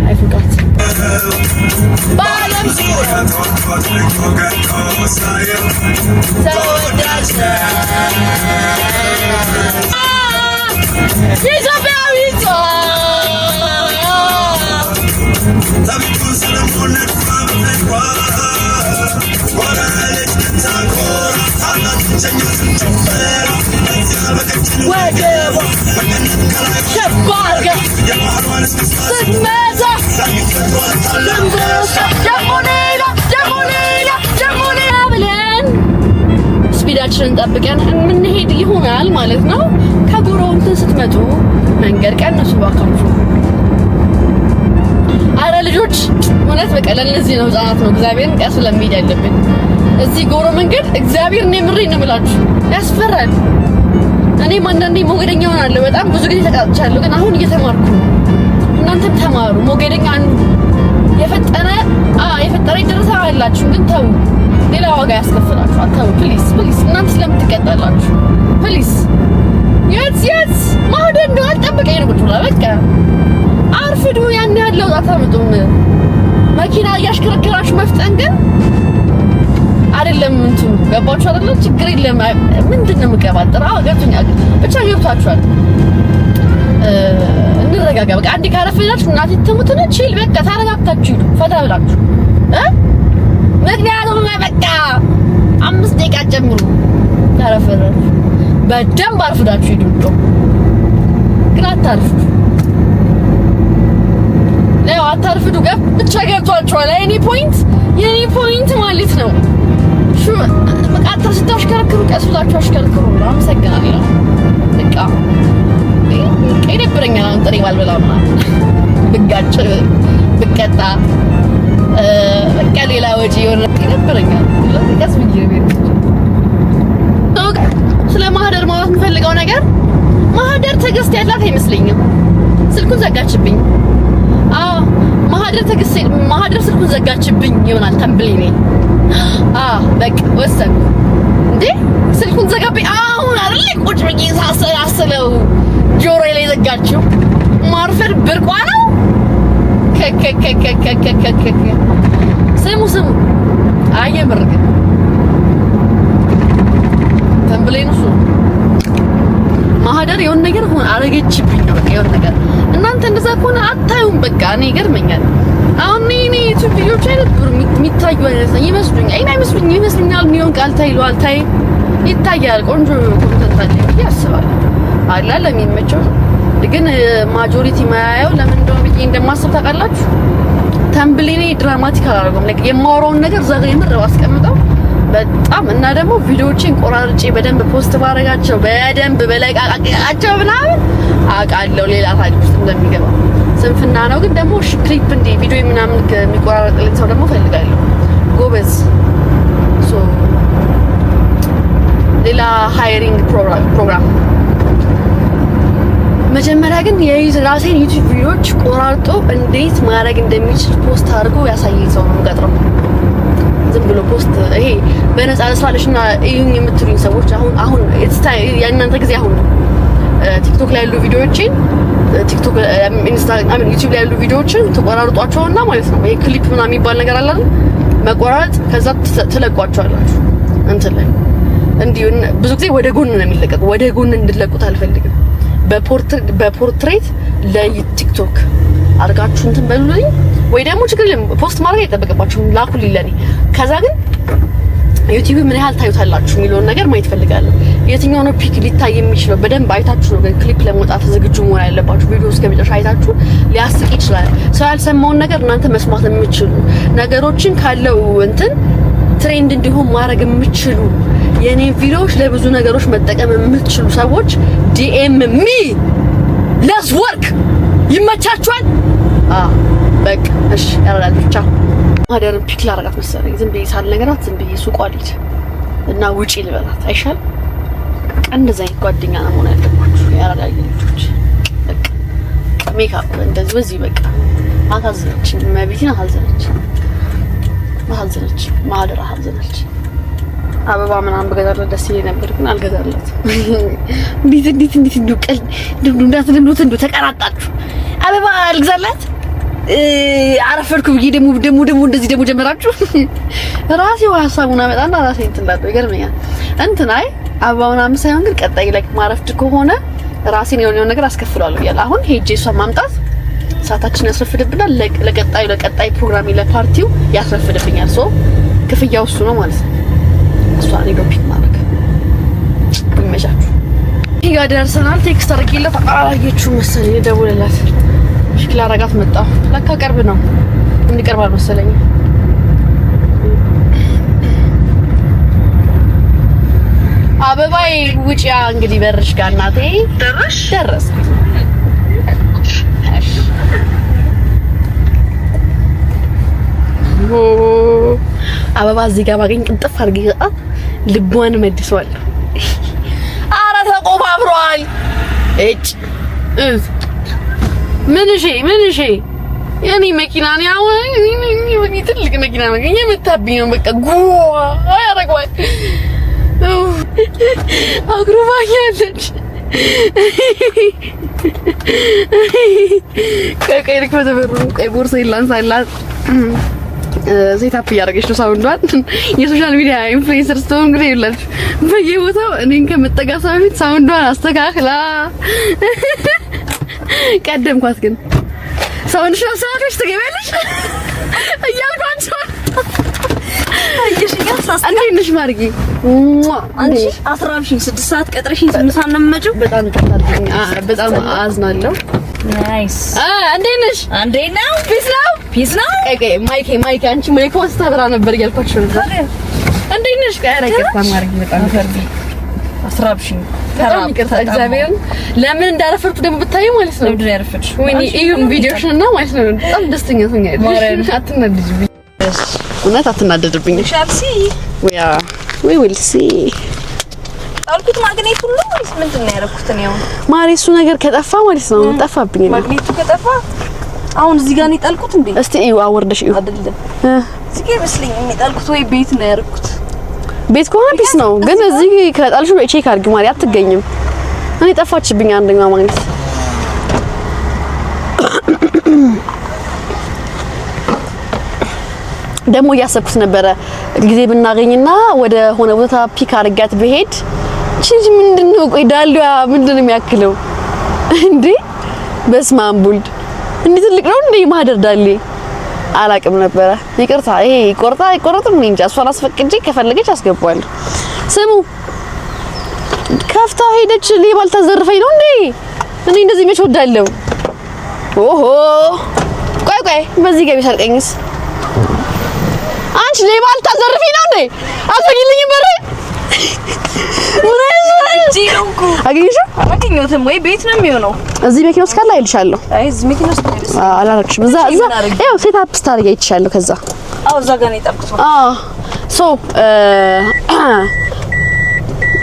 A: I forgot ባለም ስፒዳችንን ጠብቀን የምንሄድ ይሆናል ማለት ነው። ከጎሮው እንትን ስትመጡ መንገድ ቀንሱ ባካችሁ። አረ ልጆች እውነት በቃ ለእነዚህ ነው ህጻናት ነው እግዚአብሔርን ቀስ ለሚሄድ ያለብን እዚህ ጎሮ መንገድ እግዚአብሔርን የምሬን ነው የምላችሁ ያስፈራል። እኔም አንዳንዴ ሞገደኛ ሆናለሁ። በጣም ብዙ ጊዜ ተቃጥቻለሁ፣ ግን አሁን እየተማርኩ ነው። እናንተም ተማሩ። ሞገደኛ የፈጠረ ይደረሳ አላችሁ፣ ግን ተው፣ ሌላ ዋጋ ያስከፍላችኋል። ተው ፕሊዝ። እናንተ ስለምትቀጣላችሁ ፕሊዝ። የት ማህደር ነው አልጠብቀኝ ነው ብቻ በቃ አርፍዱ። ያን ያለው አታመጡም። መኪና እያሽከረከራችሁ መፍጠን ግን አይደለም እንትኑ ገባችሁ አይደለ? ችግር የለም። ምንድነው መቀባጠር? ገብቶኛል። ብቻ ገብታችኋል። እንረጋጋ በቃ። አንዴ ካረፈዳችሁ እናቴ ትሙት ነው ቺል በቃ ታረጋግታችሁ ሂዱ፣ ፈታ ብላችሁ ምክንያቱም በቃ 5 ደቂቃ ጨምሩ። ታረፈዳችሁ በደንብ አርፍዳችሁ ሂዱ። ግን አታርፉ። ያው አታርፍዱ ጋር ብቻ ገብቷቸዋል። የኔ ፖይንት ማለት ነው። መቃተር ስታሽከረክሩ ቀስ ብላችሁ አሽከርክሩ። አመሰግናለሁ። በቃ ይደብረኛል። አሁን ጥሬ ባልበላ ምናምን ብጋጭ ብቀጣ በቃ ሌላ ወጪ የሆነ ይደብረኛል። ቀስ ብዬ ቤት ስለ ማህደር ማለት የምፈልገው ነገር ማህደር ትዕግስት ያላት አይመስለኝም። ስልኩን ዘጋችብኝ። ማህደር ስልኩን ዘጋችብኝ ይሆናል ተንብሊኔ። በቃ ወሰንኩ እንዴ ስልኩን ዘጋብኝ። አሁን አይደል ቁጭ ብዬ ሳሰላስለው ጆሮዬ ላይ ዘጋችው። ማርፈር ብርቋ ነው። ስሙ አየምር ግን ተንብሊኔ እሱ ማህደር የሆነ ነገር ሆነ አረገችብኝ። በቃ የሆነ ነገር እናንተ እንደዛ ከሆነ አታዩም። በቃ እኔ ይገርመኛል። አሁን እኔ ዩቲዩብ ቪዲዮዎች አይነት የሚታዩ አይነት ይመስሉኛል። ሚሊዮን ቃል አልታይ ይታያል። ቆንጆ ኮንተንት አለ ብዬ አስባለሁ። አላ ለሚመቸው ግን ማጆሪቲ ማያየው ለምን እንደሆነ ብዬ እንደማስብ ታውቃላችሁ። ተምብሊኔ ድራማቲክ አላደርገውም። like የማወራውን ነገር ዘጋ የምር አስቀምጠው በጣም እና ደግሞ ቪዲዮዎችን ቆራርጬ በደንብ ፖስት ባረጋቸው በደንብ በለቃቃቸው ምናምን አውቃለሁ ሌላ ታሪክ ውስጥ እንደሚገባ። ስንፍና ነው ግን ደግሞ ክሊፕ እንደ ቪዲዮ ምናምን የሚቆራረጥልኝ ሰው ደግሞ ፈልጋለሁ። ጎበዝ ሶ ሌላ ሃይሪንግ ፕሮግራም መጀመሪያ ግን የራሴን ዩቲዩብ ቪዲዮዎች ቆራርጦ እንዴት ማድረግ እንደሚችል ፖስት አድርጎ ያሳየኝ ሰው ነው የምቀጥረው። ዝም ብሎ ፖስት ይሄ በነፃ ለስራለሽና እዩኝ የምትሉኝ ሰዎች አሁን የእናንተ ጊዜ አሁን ቲክቶክ ላይ ያሉ ቪዲዮዎችን ኢንስታግራም ዩቲዩብ ላይ ያሉ ቪዲዮዎችን ተቆራርጧቸውና ማለት ነው። ይሄ ክሊፕ ምናምን የሚባል ነገር አለ አይደል? መቆራረጥ ከዛ ትለቋቸዋላችሁ እንትን ላይ እንዲሁ ብዙ ጊዜ ወደ ጎን ነው የሚለቀቁ። ወደ ጎን እንድለቁት አልፈልግም። በፖርትሬት ለቲክቶክ አርጋችሁ እንትን በሉልኝ ወይ ደግሞ ችግር የለም ፖስት ማድረግ አይጠበቅባችሁም። ላኩልኝ ለኔ። ከዛ ግን ዩቲዩብ ምን ያህል ታዩታላችሁ የሚለውን ነገር ማየት ፈልጋለሁ። የትኛው ነው ፒክ ሊታይ የሚችለው በደንብ አይታችሁ ነው ክሊፕ ለመውጣት ዝግጁ መሆን ያለባችሁ። ቪዲዮ እስከ መጨረሻ አይታችሁ ሊያስቅ ይችላል። ሰው ያልሰማውን ነገር እናንተ መስማት የምትችሉ ነገሮችን ካለው እንትን ትሬንድ እንዲሆን ማድረግ የምትችሉ የኔ ቪዲዮዎች ለብዙ ነገሮች መጠቀም የምትችሉ ሰዎች ዲኤም ሚ ለስ ወርክ ይመቻችኋል። በቃ እሺ ያራዳል ብቻ ማደርን ፒክ ላረጋት መሰለኝ። ዝም ብዬ ሳልነገራት ዝም ብዬ ሱቅ አልሄድ እና ውጪ ልበላት አይሻል? በቃ እንደዛ አይነት ጓደኛ ነው መሆን ያለባችሁ ያራዳል ልጆች። በቃ ሜካፕ እንደዚህ በዚህ በቃ አታዘነች መቤቴን አታዘነች ማደር አታዘነች። አበባ ምናምን በገዛለት ደስ ይለኝ ነበር ግን አልገዛለት። እንዴት እንደቀል እንዳትደምዱት እንደው ተቀራጣችሁ አበባ አልገዛለት አረፈርኩ ብዬ ደግሞ እንደዚህ ደግሞ ጀመራችሁ። ራሴው ሀሳቡን አመጣና ራሴ እንትን ላለው ይገርመኛል። እንትን አይ አበባ ምናምን ሳይሆን ግን ቀጣይ ላይ ማረፍድ ከሆነ ራሴን የሆነ ነገር አስከፍላለሁ እያለ አሁን ሄጄ እሷ ማምጣት ሰዓታችን ያስረፍድብናል። ለቀጣይ ፕሮግራም ለፓርቲው ያስረፍድብኛል። ሶ ክፍያው እሱ ነው ማለት ነው። እሷ ሬዲዮ ፒክ ማድረግ ይመቻችሁ። ይጋ ደርሰናል። ቴክስት አድርጌላት አላየችው መሰለኝ ደውልላት ሽክላ አረጋት መጣሁ። ለካ ቅርብ ነው እንዲቀርባል መሰለኝ። አበባይ ውጪያ እንግዲህ በርሽ ጋር እናቴ ደረስ አበባ እዚህ ጋር ባገኝ ቅንጥፍ አድርጌ ልቧን መልሷል። አረ ተቆፋፍሯል። ምን እሺ የኔ መኪና ነው እኔ ትልቅ መኪና ነው የምታብኝ ነው። በቃ ጉዋ ያረጋል አግሩባኛለች። ቀይ ቦርሳ ይላንሳላት ሴታፕ እያደረገች ነው ሳውንዷን። የሶሻል ሚዲያ ኢንፍሉዌንሰር ስትሆን እንግዲህ ይላችሁ በየቦታው እኔን ከመጠጋ ሰው በፊት ሳውንዷን አስተካክላ ቀደምኳት። ግን ሳውንድሽ አስተካክለሽ ትገቢያለሽ እያልኳቸው እንዴት ነሽ ማርጊ? አንቺ 6 ሰዓት ቀጥረሽኝ 8 ሰዓት ነው የምመጪው። በጣም አዝናለሁ።
D: ናይስ
A: እንዴት ነሽ?
D: እንዴት ነው? ፒስ ነው።
A: ማይክ አንቺ ማይክ ወስታብራ ነበር እያልኳችሁ ነበር። እንዴት ነሽ? ቀረቀታ ማርጊ በጣም ፈርዲ አስራብሽኝ በጣም ይቅርታ። እግዚአብሔርን ለምን እንዳረፈርኩ ደግሞ ብታዪ ማለት ነው። ለምን ያረፈርሽ? ወይኔ ይሁን ቪዲዮሽን እና ማለት ነው በጣም ደስተኛ ሆኛለሁ። አትናደጅብኝ፣ እውነት አትናደድብኝ።
D: ሻፕሲ
A: we will see
D: አልኩት። ማግኔት ሁሉ ወይስ ምንድን ነው ያደረኩት ነው?
A: ማሪ እሱ ነገር ከጠፋ ማለት ነው ጠፋብኝ።
D: ማግኔቱ ከጠፋ አሁን እዚህ ጋር ነው የጣልኩት እንዴ?
A: እስቲ እዩ አወርደሽ እዩ።
D: አይደለም እዚህ ጋር መስለኝ የሚጣልኩት ወይ ቤት ነው ያደረኩት።
A: ቤት ከሆነ ፒስ ነው፣ ግን እዚህ ከጣልሽ ቼክ አድርጊ ማሪ። አትገኝም። እኔ ጠፋችብኝ አንደኛው ማግኔት። ደግሞ እያሰብኩት ነበረ ጊዜ ብናገኝና ወደ ሆነ ቦታ ፒክ አድርጋት ብሄድ ቺጂ ምንድነው? ቆይ ዳልዋ ምንድነው የሚያክለው እንዴ? በስመ አብ ወልድ እንዴ! ትልቅ ነው እንዴ ማህደር ዳሌ? አላቅም ነበረ። ይቅርታ። ይሄ ይቆርጣ ምን እንጃ። እሷን አስፈቅጄ ከፈለገች አስገባዋለሁ። ስሙ ከፍታ ሄደች። ሌባል ታዘርፈኝ ነው እንዴ? እኔ እንደዚህ መች ወዳለሁ? ኦሆ ቆይ በዚህ ገቢ ሰርቀኝስ? አንቺ ሌባል ታዘርፈኝ ነው እንዴ? አስፈቅልኝ በረ ምን አይዞህ አገኘሽው?
D: አላገኘሁትም። ወይ ቤት ነው የሚሆነው።
A: እዚህ መኪና ውስጥ ካለ አይልሻለሁ።
D: አይ እዚህ መኪና ውስጥ ነው።
A: አላረክሽም። እዛ ያው ሴት አፕ ስታርጋ ይችላል። ከዛ
D: እዛ ጋር ነው የጠብኩት።
A: ሶ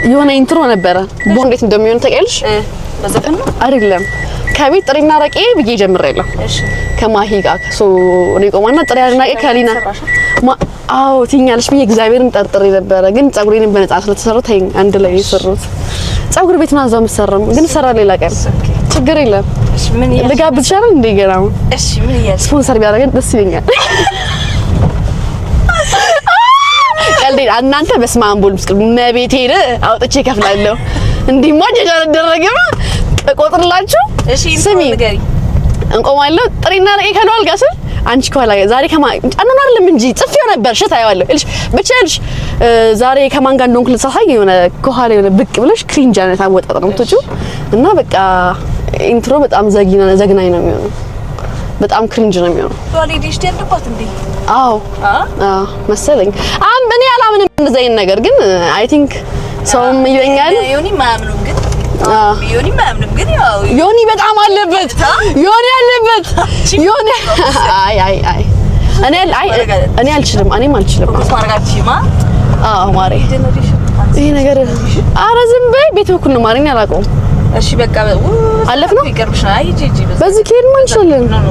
A: የሆነ ኢንትሮ ነበረ። እንዴት እንደሚሆን ታውቂያለሽ?
D: በዘፈን ነው
A: አይደለም። ከቤት ጥሪና ረቄ ብዬ ጀምሬያለሁ። እሺ ከማሂ ጋር እኔ ቆማና ጥሪና ረቄ ካሊና ትኛለሽ ብዬ እግዚአብሔርን ጠርጥሬ ነበረ። ግን ፀጉሬንም በነፃ ስለተሰራው ተይኝ አንድ ላይ የሰሩት ፀጉር ቤት ማዛው መሰረም ግን ሰራ ሌላ ቀን ችግር የለም። እሺ ምን ልጋብዝ ይችላል እንዴ? ገራው
D: እሺ ምን ይያዝ
A: ስፖንሰር ቢያደርገን ደስ ይለኛል። ቀልዴ እናንተ በስመ አብ ወልድ ምስክር መቤቴን አውጥቼ ከፍላለሁ። እንዲህማ ጀጃ ደረገማ ቆጥርላችሁ።
D: እሺ
A: ስሚ እንቆማለሁ። ጥሪና ረቄ ከሏል ጋር ስል አንቺ ከኋላ ዛሬ ጫናና አይደለም እንጂ ጽፌው ነበር። እሺ ታየዋለሁ እልሽ ብቻ እልሽ ዛሬ ከማን ጋር እንደሆንኩ ልሳሳይ የሆነ ከኋላ የሆነ ብቅ ብለሽ ክሪንጅ አይነት አወጣጥ ነው የምትወጪው እና በቃ ኢንትሮ በጣም ዘግናኝ ነው የሚሆነው። በጣም ክሪንጅ ነው የሚሆነው።
D: ቶሊዲሽ ደልባት እንዴ?
A: አዎ መሰለኝ። እኔ አላምንም እንደዛ አይነት ነገር ግን አይ ቲንክ ሰውም ይለኛል።
D: ዮኒ ማያምኑም ግን ዮኒ ማያምንም ግን ያው
A: ዮኒ በጣም አለበት። ዮኒ አለበት። ዮኒ እኔ አልችልም። እኔም አልችልም።
D: ማርጋቺማ
A: ማሬ ይሄ ነገር ኧረ ዝም በይ። ቤት በኩል ነው ማርኛ አላውቀውም።
D: እሺ በቃ
A: አለፍ ነው
D: ይቀርብሽ። አይ ጂጂ
A: በዚህ ከሄድ ማን ይችላል?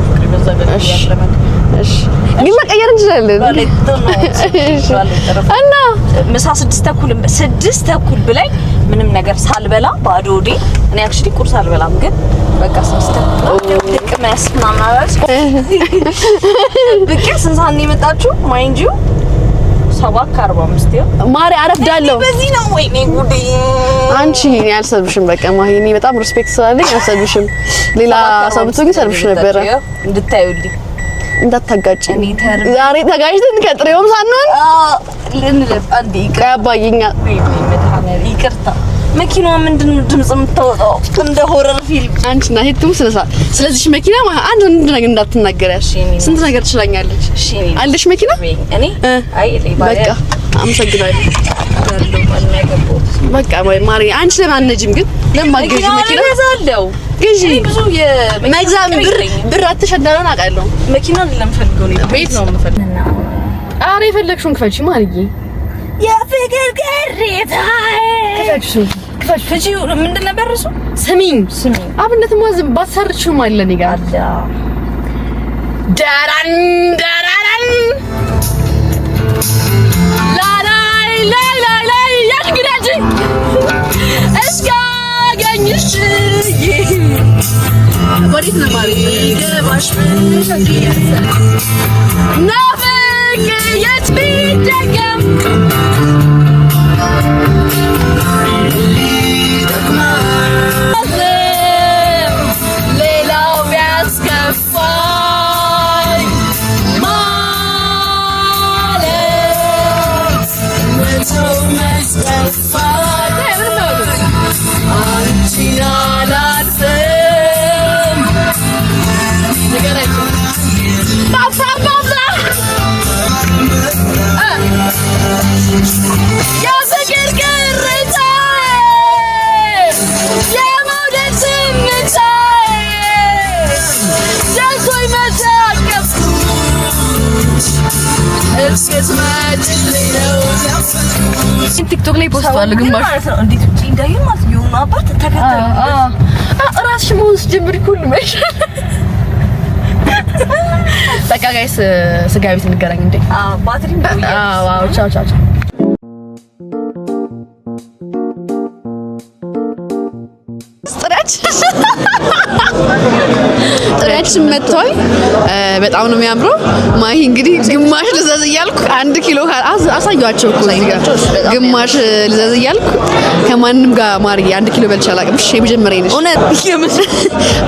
A: እሺ ግን መቀየር እንችላለን። እና
D: ምሳ 6:30 ብላይ ምንም ነገር ሳልበላ ባዶ ሆዴ እኔ አክቹሊ ቁርስ አልበላም ግን በቃ 6:30 ድቅመስ ማማራስ በቃ ስንት ሰዓት ነው የመጣችሁ? ማይንድ ዩ 7:45
A: ማሪ አረፍዳለሁ።
D: በዚህ ነው ወይ ነው ጉዴ።
A: አንቺ እኔ አልሰብሽም። በቃ ማሂ እኔ በጣም ሪስፔክት ስላለኝ አልሰብሽም። ሌላ ሰው ብትሆን ሰርብሽ ነበረ።
D: እንድታዩልኝ
A: እንዳታጋጭ ዛሬ ተጋጭተን ከጥሬውም ሳንሆን
D: ልንለፍ አንዴ
A: ቀባይኛ
D: ይቅርታ። መኪናዋ ምንድነው ድምጽ የምታወጣው እንደ ሆረር ፊልም?
A: አንቺ እና ሄቱም ስለዚህ መኪና አንድ ነገር እንዳትናገሪያሽ። ስንት ነገር ትችላኛለች። አለሽ መኪና?
D: እኔ አይ
A: በቃ አመሰግናለሁ። በቃ ማሪ አንቺ ለማነጅም ግን ለማገዥ መኪና
D: ገዛለሁ።
A: ግዢ ብዙ የመግዛም ብር አትሸዳለን አውቃለሁ።
D: መኪና ለምፈልገው ነው ቤት ነው የምፈልገው።
A: ኧረ የፈለግሽውን ክፈቺ ማርዬ።
D: የፍቅር ቅሬታ ክፈቺ ምንድን ነበር እሱ?
A: ስሚኝ አብነት ማዝም ባሰርችው ማለት ነው ጋር ዳራን ላይ ያድግዳጅ እስካገኝሽ ወዴት ነው ማሪ ገባሽ ናፍቅ የት ቢደገም ሌላው ቢያስከፋኝ ማለት መተው መስከፋኝ አንቺን አላልፍም ቲክቶክ ላይ ፖስት አለ ግማሽ
D: እንዴት እንዳይል ማለት ነው አባት ተከታታይ
A: ራስሽ ሞስ ጀምሪ ሁሉ ማይሽ በቃ ጋይስ ስጋ ቤት እንገናኝ እንዴ
D: ባትሪ ነው
A: ዋው ቻው ቻው ጥራችን መጥቷል በጣም ነው የሚያምረው ማሂ እንግዲህ ግማሽ ልዘዝ እያልኩ 1 ኪሎ አሳያቸው እኮ እዚህ ጋር ግማሽ ልዘዝ እያልኩ ከማንንም ጋር ማርዬ 1 ኪሎ በልቼ አላውቅም እሺ የመጀመሪያ ነሽ
D: እውነት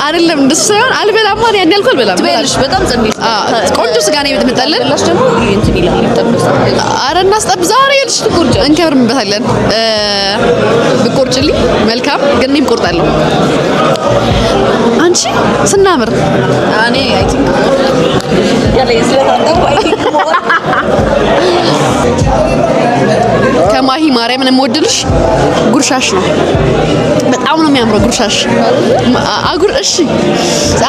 A: አይደለም እንደሱ ሳይሆን አልበላም ማርዬ ያን ያልኩ አልበላም
D: ትበልሽ በጣም ጸንሽ
A: ቆንጆ ስጋ ነው የምትመጣለን
D: ላሽ ደግሞ እንትን ይላል ተጠብሳ
A: አረ እናስጠብ ዛሬ ልጅ ቁርጭ እንከብርምበታለን ብቆርጭልኝ መልካም ግን እኔም ቆርጣለሁ አንቺ ስናምር
D: እኔ አይ ቲንክ ያለ ይስለታው አይ ቲንክ
A: ከማሂ ማርያምን የምወድልሽ ጉርሻሽ ነው በጣም ነው የሚያምረው ጉርሻሽ አጉር እሺ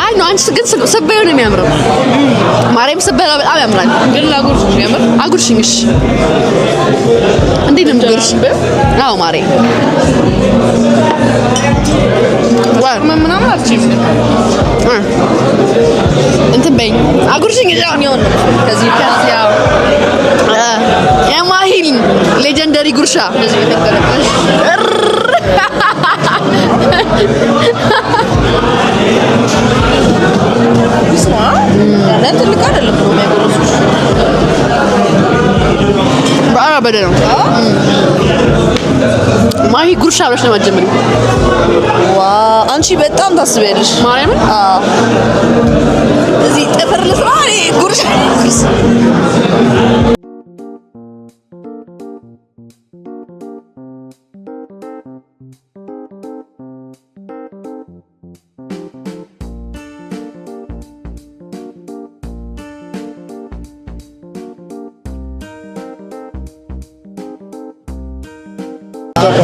A: አይ ነው አንቺ ግን ስበዩ ነው የሚያምረው ማርያም ስበላ በጣም ያምራል ግን ላጉርሽ ያምር አጉርሽኝ እሺ እንዴ ነው የምትጉርሽ አዎ ማርያም ምናምን አልችልም እንትን በይኝ አጉርሽኝ ነው ከዚህ ያው የማሂል ሌጀንደሪ ጉርሻ እንደዚህ የተቀለቀለሽ
D: ይስማ ያለን ትልቅ አይደለም ነው የሚያጎርሱሽ
A: በአበደ ነው ማሂ ጉርሻ ብለሽ ነው የማትጀምሪው
D: ዋው አንቺ በጣም ታስቢያለሽ
A: ማርያምን
D: እዚህ ጥፍር ልስራ ጉርሻ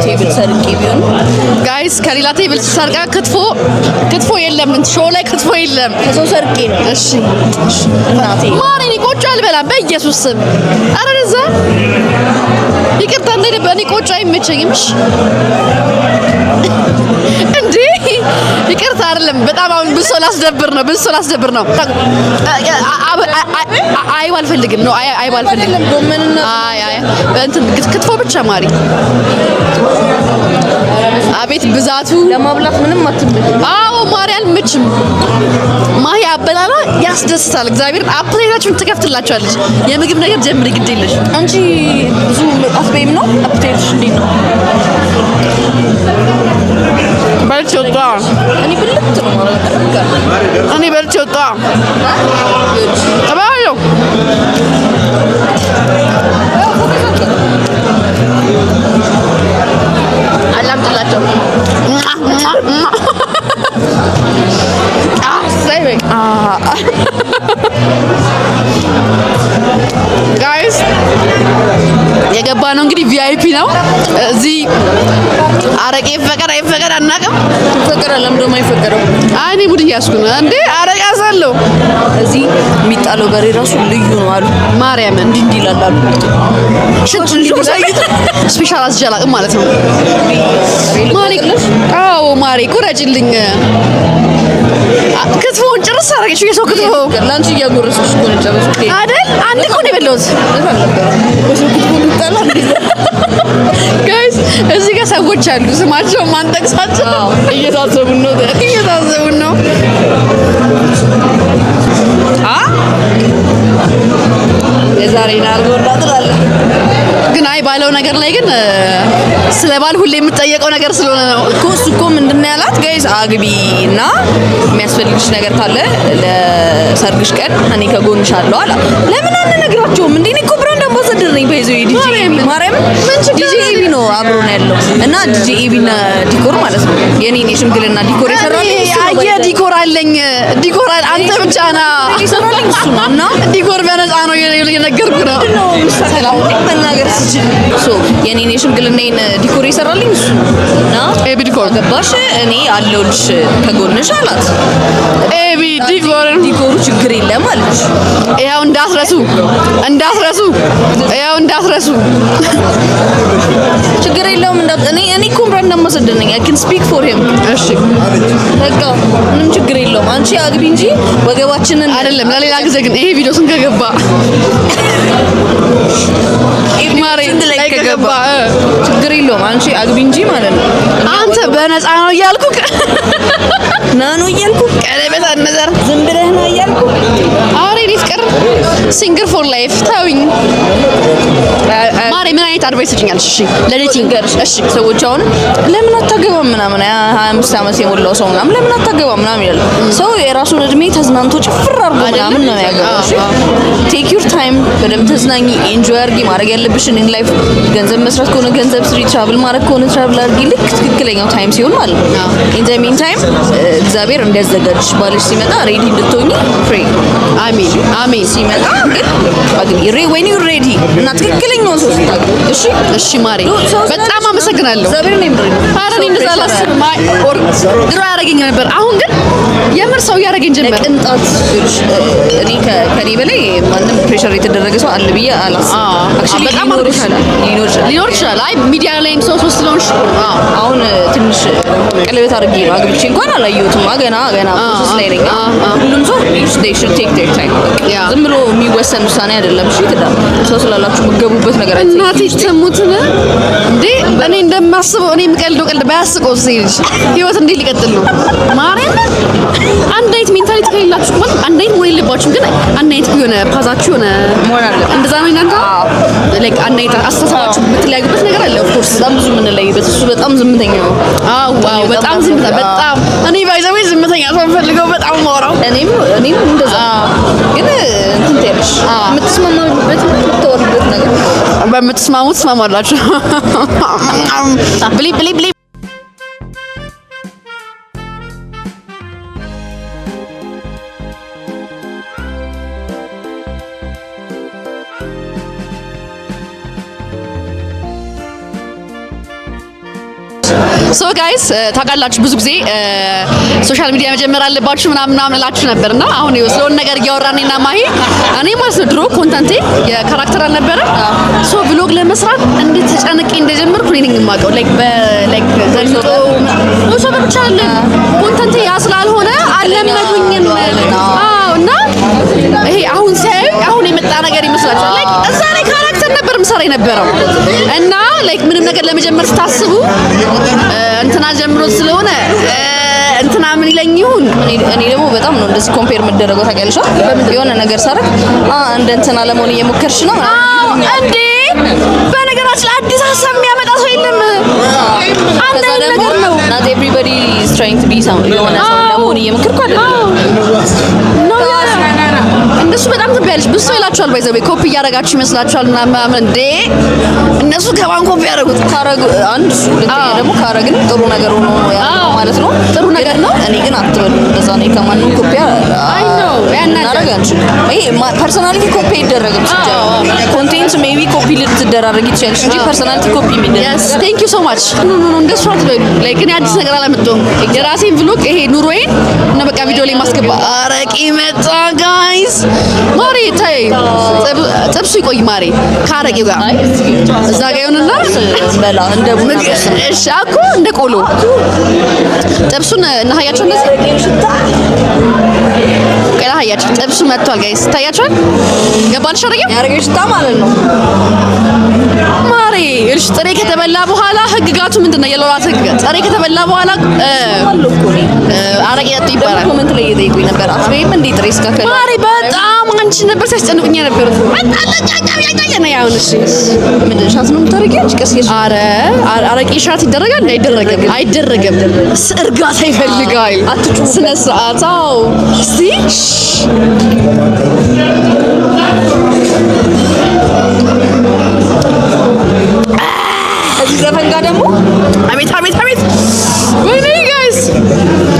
D: ቴብል ሰርቄ ቢሆን
A: ጋይስ ከሌላ ቴብል ሰርቃ ክትፎ የለም ሾው ላይ ክትፎ የለም
D: ከሰው ሰርቄ ነው
A: እሺ
D: እናቴ
A: ማርያም ቆጮ አልበላም በኢየሱስ ስም ኧረ እዛ ይቅርታ እኔ ቆጮ አይመቸኝም እሺ እንዴ ይቅርታ አይደለም በጣም አሁን ብሶ ላስደብር ነው አይብ አልፈልግም ነው አይብ አልፈልግም
D: ጎመንና
A: አይ እንትን ክትፎ ብቻ ማሪ አቤት ብዛቱ
D: ለማብላት ምንም አትምጭ
A: አዎ ማርያም ምችም ማሂ አበላላ ያስደስታል እግዚአብሔር አፕዴታችሁን ትከፍትላችኋለች የምግብ ነገር ጀምሪ ግድ የለሽ
D: አንቺ ብዙ አትበይም ነው አፕዴትሽ እንዴት ነው
A: በልቼ ወጣ
D: እኔ ብልጥ ነው ማለት ነው
A: እኔ በልቼ ወጣ አባዮ አላምጥላቸው ጋይስ የገባ ነው እንግዲህ ቪአይፒ ነው እዚህ አረቄ ይፈቀድ አናውቅም
D: ይፈቀዳል ለምን ደሞ አይፈቀደው
A: እኔ ሙድ እያስኩ ነው እንዴ አረቄ አሳለው
D: እዚህ የሚጣለው በሬ ራሱ ልዩ ነው አሉ
A: ማርያም
D: እንዲህ ይላል አሉ
A: ሽንቱ ሊሳይት ስፔሻል አስጀላቅም ማለት ነው ማሪ አዎ ማሪ ቁረጭልኝ ክትፎን ጭርስ አረጋችሁ የሰው ክትፎ
D: ላንቺ እያጎረሰሽ እኮ ነው ጨረስኩት
A: አይደል አንድ እኮ ነው የበላሁት
D: በሰው ክትፎ ልጣላ
A: ጋይስ እዚህ ጋር ሰዎች አሉ ስማቸው ማንጠቅሳቸው እየታዘቡን ነው
D: የዛሬ ናርጎና ትላለ
A: ግን አይ ባለው ነገር ላይ ግን ስለባል ሁሌ የምትጠየቀው ነገር ስለሆነ ነው
D: እኮ ምንድነው ያላት ጋይስ አግቢና የሚያስፈልግሽ ነገር ካለ ለሰርግሽ ቀን እኔ ከጎንሽ አለው አላ ለምን አንነግራቸውም እንዴ እኮ ብራንድ አምባሳደር ነኝ በይዘው ዲጂ ማርያም ዲጂ ኤቢ ነው አብሮ ነው ያለው እና ዲጂ ኤቢና ዲኮር ማለት ነው የኔን የሽምግልና ዲኮር ይሰራልኝ
A: አየ ዲኮር አለኝ ዲኮር አንተ ብቻ ና
D: ይሰራልኝ እሱ ነው እና
A: ዲኮር በነፃ ነው የነገርኩ ነው
D: ሰላም መናገር ሲችል የኔን የሽምግልናዬን ዲኮር ይሰራልኝ እሱ እና
A: ኤቢ ዲኮር
D: ገባሽ እኔ አለሁልሽ ከጎንሽ አላት
A: ኤቢ ዲኮሩ
D: ችግር የለም አለች
A: ያው እንዳትረሱ ያው እንዳትረሱ
D: ችግር የለውም እኔ ኮምብራን እንደማሰደነኝ I can speak for him
A: እሺ
D: በቃ ምንም ችግር የለውም አንቺ አግቢ እንጂ ወገባችንን
A: አይደለም ለሌላ ጊዜ ግን ይሄ ቪዲዮ ስን ከገባ ማሬ ላይ ከገባ
D: ችግር የለውም አንቺ አግቢ እንጂ ማለት ነው
A: አንተ በነፃ ነው እያልኩክ
D: ናኑ እያልኩ
A: ቀለበት አነዘር
D: ዝም ብለህ ነው እያልኩ
A: አሬ ፍቅር ሲንግል ፎር ላይፍ ታውኝ ማሬ ምን አይነት አድቫይስ ትጭኛለሽ? እሺ ለዴቲንግ
D: እሺ ሰዎች አሁን ለምን አታገባም ምናምን 25 ዓመት የሞላው ሰው ምናምን ለምን አታገባም ምናምን ይላል ሰው የራሱን እድሜ ተዝናንቶ ጭፍር አድርጎ ምናምን ነው ያገባው እሺ ቴክ ዩር ታይም በደምብ ተዝናኝ ኢንጆይ አድርጊ ማድረግ ያለብሽን ኢን ላይፍ ገንዘብ መስራት ከሆነ ገንዘብ ስሪ ትራቭል ማድረግ ከሆነ ትራቭል አድርጊ ልክ ትክክለኛው ታይም ሲሆን ማለት ነው ኢን ዘ ሚን ታይም እግዚአብሔር እንዲያዘጋጅሽ ባልሽ ሲመጣ ሬዲ እንድትሆኚ ፍሬ
A: አሜን
D: ሲመጣ ግን አግቢ when you ready እና ትክክለኛውን ሰው ሲታገኝ
A: እሺ ማሬ በጣም አመሰግናለሁ
D: እግዚአብሔር ነው የሚረኝ
A: ኧረ እኔ እንደዛ አላስብም ድሮ ያደረገኝ ነበር አሁን ግን የምር ሰው ያደረገኝ ጀመረ
D: ቅንጣት እኔ ከኔ በላይ ማንም ፕሬሸር የተደረገ ሰው አለ ብዬ አላስብም አክቹሊ
A: በጣም ሊኖር ይችላል አይ ሚዲያ ላይ ሰው ስለሆንሽ
D: አሁን ትንሽ ቀለበት አድርጌ ነው አግብቼ እንኳን አላየሁትም ገና ፕሮሰስ ላይ ነኝ ሁሉም ሰው they should take their time ዝም ብሎ የሚወሰን ውሳኔ አይደለም እሺ ትዳር ሰው ስላላችሁ መገቡበት ነገር አይደለም
A: እናቴ ተሙትን እንዴ እኔ እንደማስበው እኔ የምቀልደው ቀልድ ባያስቀው ሲልሽ ህይወት እንዴ ሊቀጥል ነው ማርያም አንድ አይነት ሜንታሊቲ ከሌላችሁ ማለት አንድ አይነት ሞዴል ልባችሁ ግን አንድ አይነት የሆነ ፓዛችሁ የሆነ
D: መሆን አለ
A: እንደዛ ነው እናንተ ላይክ አንድ አይነት አስተሳሰባችሁ የምትለያዩበት ነገር አለ ኦፍ ኮርስ
D: በጣም ብዙ የምንለይበት እሱ በጣም ዝምተኛ ነው
A: ዋው በጣም ዝምተኛ በጣም እኔ ባይዘው ዝምተኛ ሰው ፈልገው በጣም ማውራው
D: እኔም እንደዛ ግን እንትን ትያለሽ የምትስማማበት የምትወርበት ነገር
A: በምትስማሙት ትስማማላችሁ ብሊ ሶ ጋይስ ታውቃላችሁ ብዙ ጊዜ ሶሻል ሚዲያ መጀመር አለባችሁ ምናምን እላችሁ ነበርና አሁን ስለሆነ ነገር እያወራንና ማሂ እኔ ማለት ነው ድሮ ኮንተንቴ የካራክተር አልነበረ ሶ ብሎግ ለመስራት እንዴት ተጨንቄ እንደጀመርኩ እኔ ነኝ የማውቀው ላይክ ዘልጦ ነው ሰው ብቻ አለ ኮንተንቴ ያ ስላልሆነ አለመዱኝም እና ይሄ አሁን ሳይ አሁን የመጣ ነገር ይመስላችኋል ላይክ እዛ ላይ ካራክተር ነበር ምሰራ የነበረው እና ላይክ ምንም ነገር ለመጀመር ስታስቡ እንትና ጀምሮ ስለሆነ እንትና ምን ይለኝ ይሁን
D: እኔ ደግሞ በጣም ነው እንደዚህ ኮምፔር መደረገው ታውቂያለሽ የሆነ ነገር ሳረግ እንደ እንትና ለመሆን እየሞከርሽ ነው
A: እንዴ በነገራችን ላይ አዲስ ሀሳብ የሚያመጣ ሰው የለም አንድ ነገር ነው
D: not everybody is trying to be some የሆነ ሰው ለመሆን እየሞከርኩ አይደለም
A: እንደሱ በጣም ትበያለሽ ብዙ ሰው ይላችኋል ባይዘው ኮፒ እያደረጋችሁ ይመስላችኋል ምናምን እንዴ እነሱ ከማን ኮፒ ያደረጉት
D: ካረጉ አንድ ደግሞ ካረግን ጥሩ ነገር ሆኖ ያለው ማለት ነው
A: ጥሩ ነገር ነው
D: እኔ ግን አትበሉ እንደዛ ነው ከማንም ኮፒ
A: አይ ነው
D: ያናረጋንች ይሄ ፐርሰናሊቲ ኮፒ ይደረግም ሲጀምር ኮንቴንት ሜቢ ኮፒ ልትደራረግ ይችላል እንጂ ፐርሰናሊቲ ኮፒ የሚደረግ
A: yes thank you so much ኖ እንደሱ አትበሉ ላይክ እኔ አዲስ ነገር አላመጣሁም የራሴን ብሎግ ይሄ ኑሮዬን እና በቃ ቪዲዮ ላይ ማስገባ አረቂ መጣ ጋይስ ማሪ ታይ ጥብሱ ይቆይ ማሪ ካረቂው ጋር እዛ ጋር ይሆንና
D: በላ እንደ ቡና
A: እሺ አኮ እንደ ቆሎ ጥብሱን እናሃያቸው እንደዚህ ቀላ ሃያቸው ጥብሱ መጥቷል ጋይስ ታያቸዋል ገባልሽ አረቂው
D: ያረገው ሽታ ማለት ነው
A: ማሪ እርሽ ጥሬ ከተበላ በኋላ ህግጋቱ ምንድነው የሎላት ህግጋት ጥሬ ከተበላ በኋላ አረቂ ያጡ ይባላል
D: ኮሜንት ላይ እየጠየቁኝ ነበር አትበይም እንዴ ጥሬ እስካከለ
A: ማሪ በጣም አንቺ ነበር ሲያስጨንቁኝ ነበር ነው ያው እሺ
D: ምንድን ሻት ነው የምታረጊው አንቺ ቀስየሽ
A: አረቂ ሻት ይደረጋል አይደረግም እርጋታ ይፈልጋል ስነ ስርዓት አዎ እስቲ
D: እዚህ ዘፈን ጋር ደግሞ
A: አቤት ወይኔ ጋይስ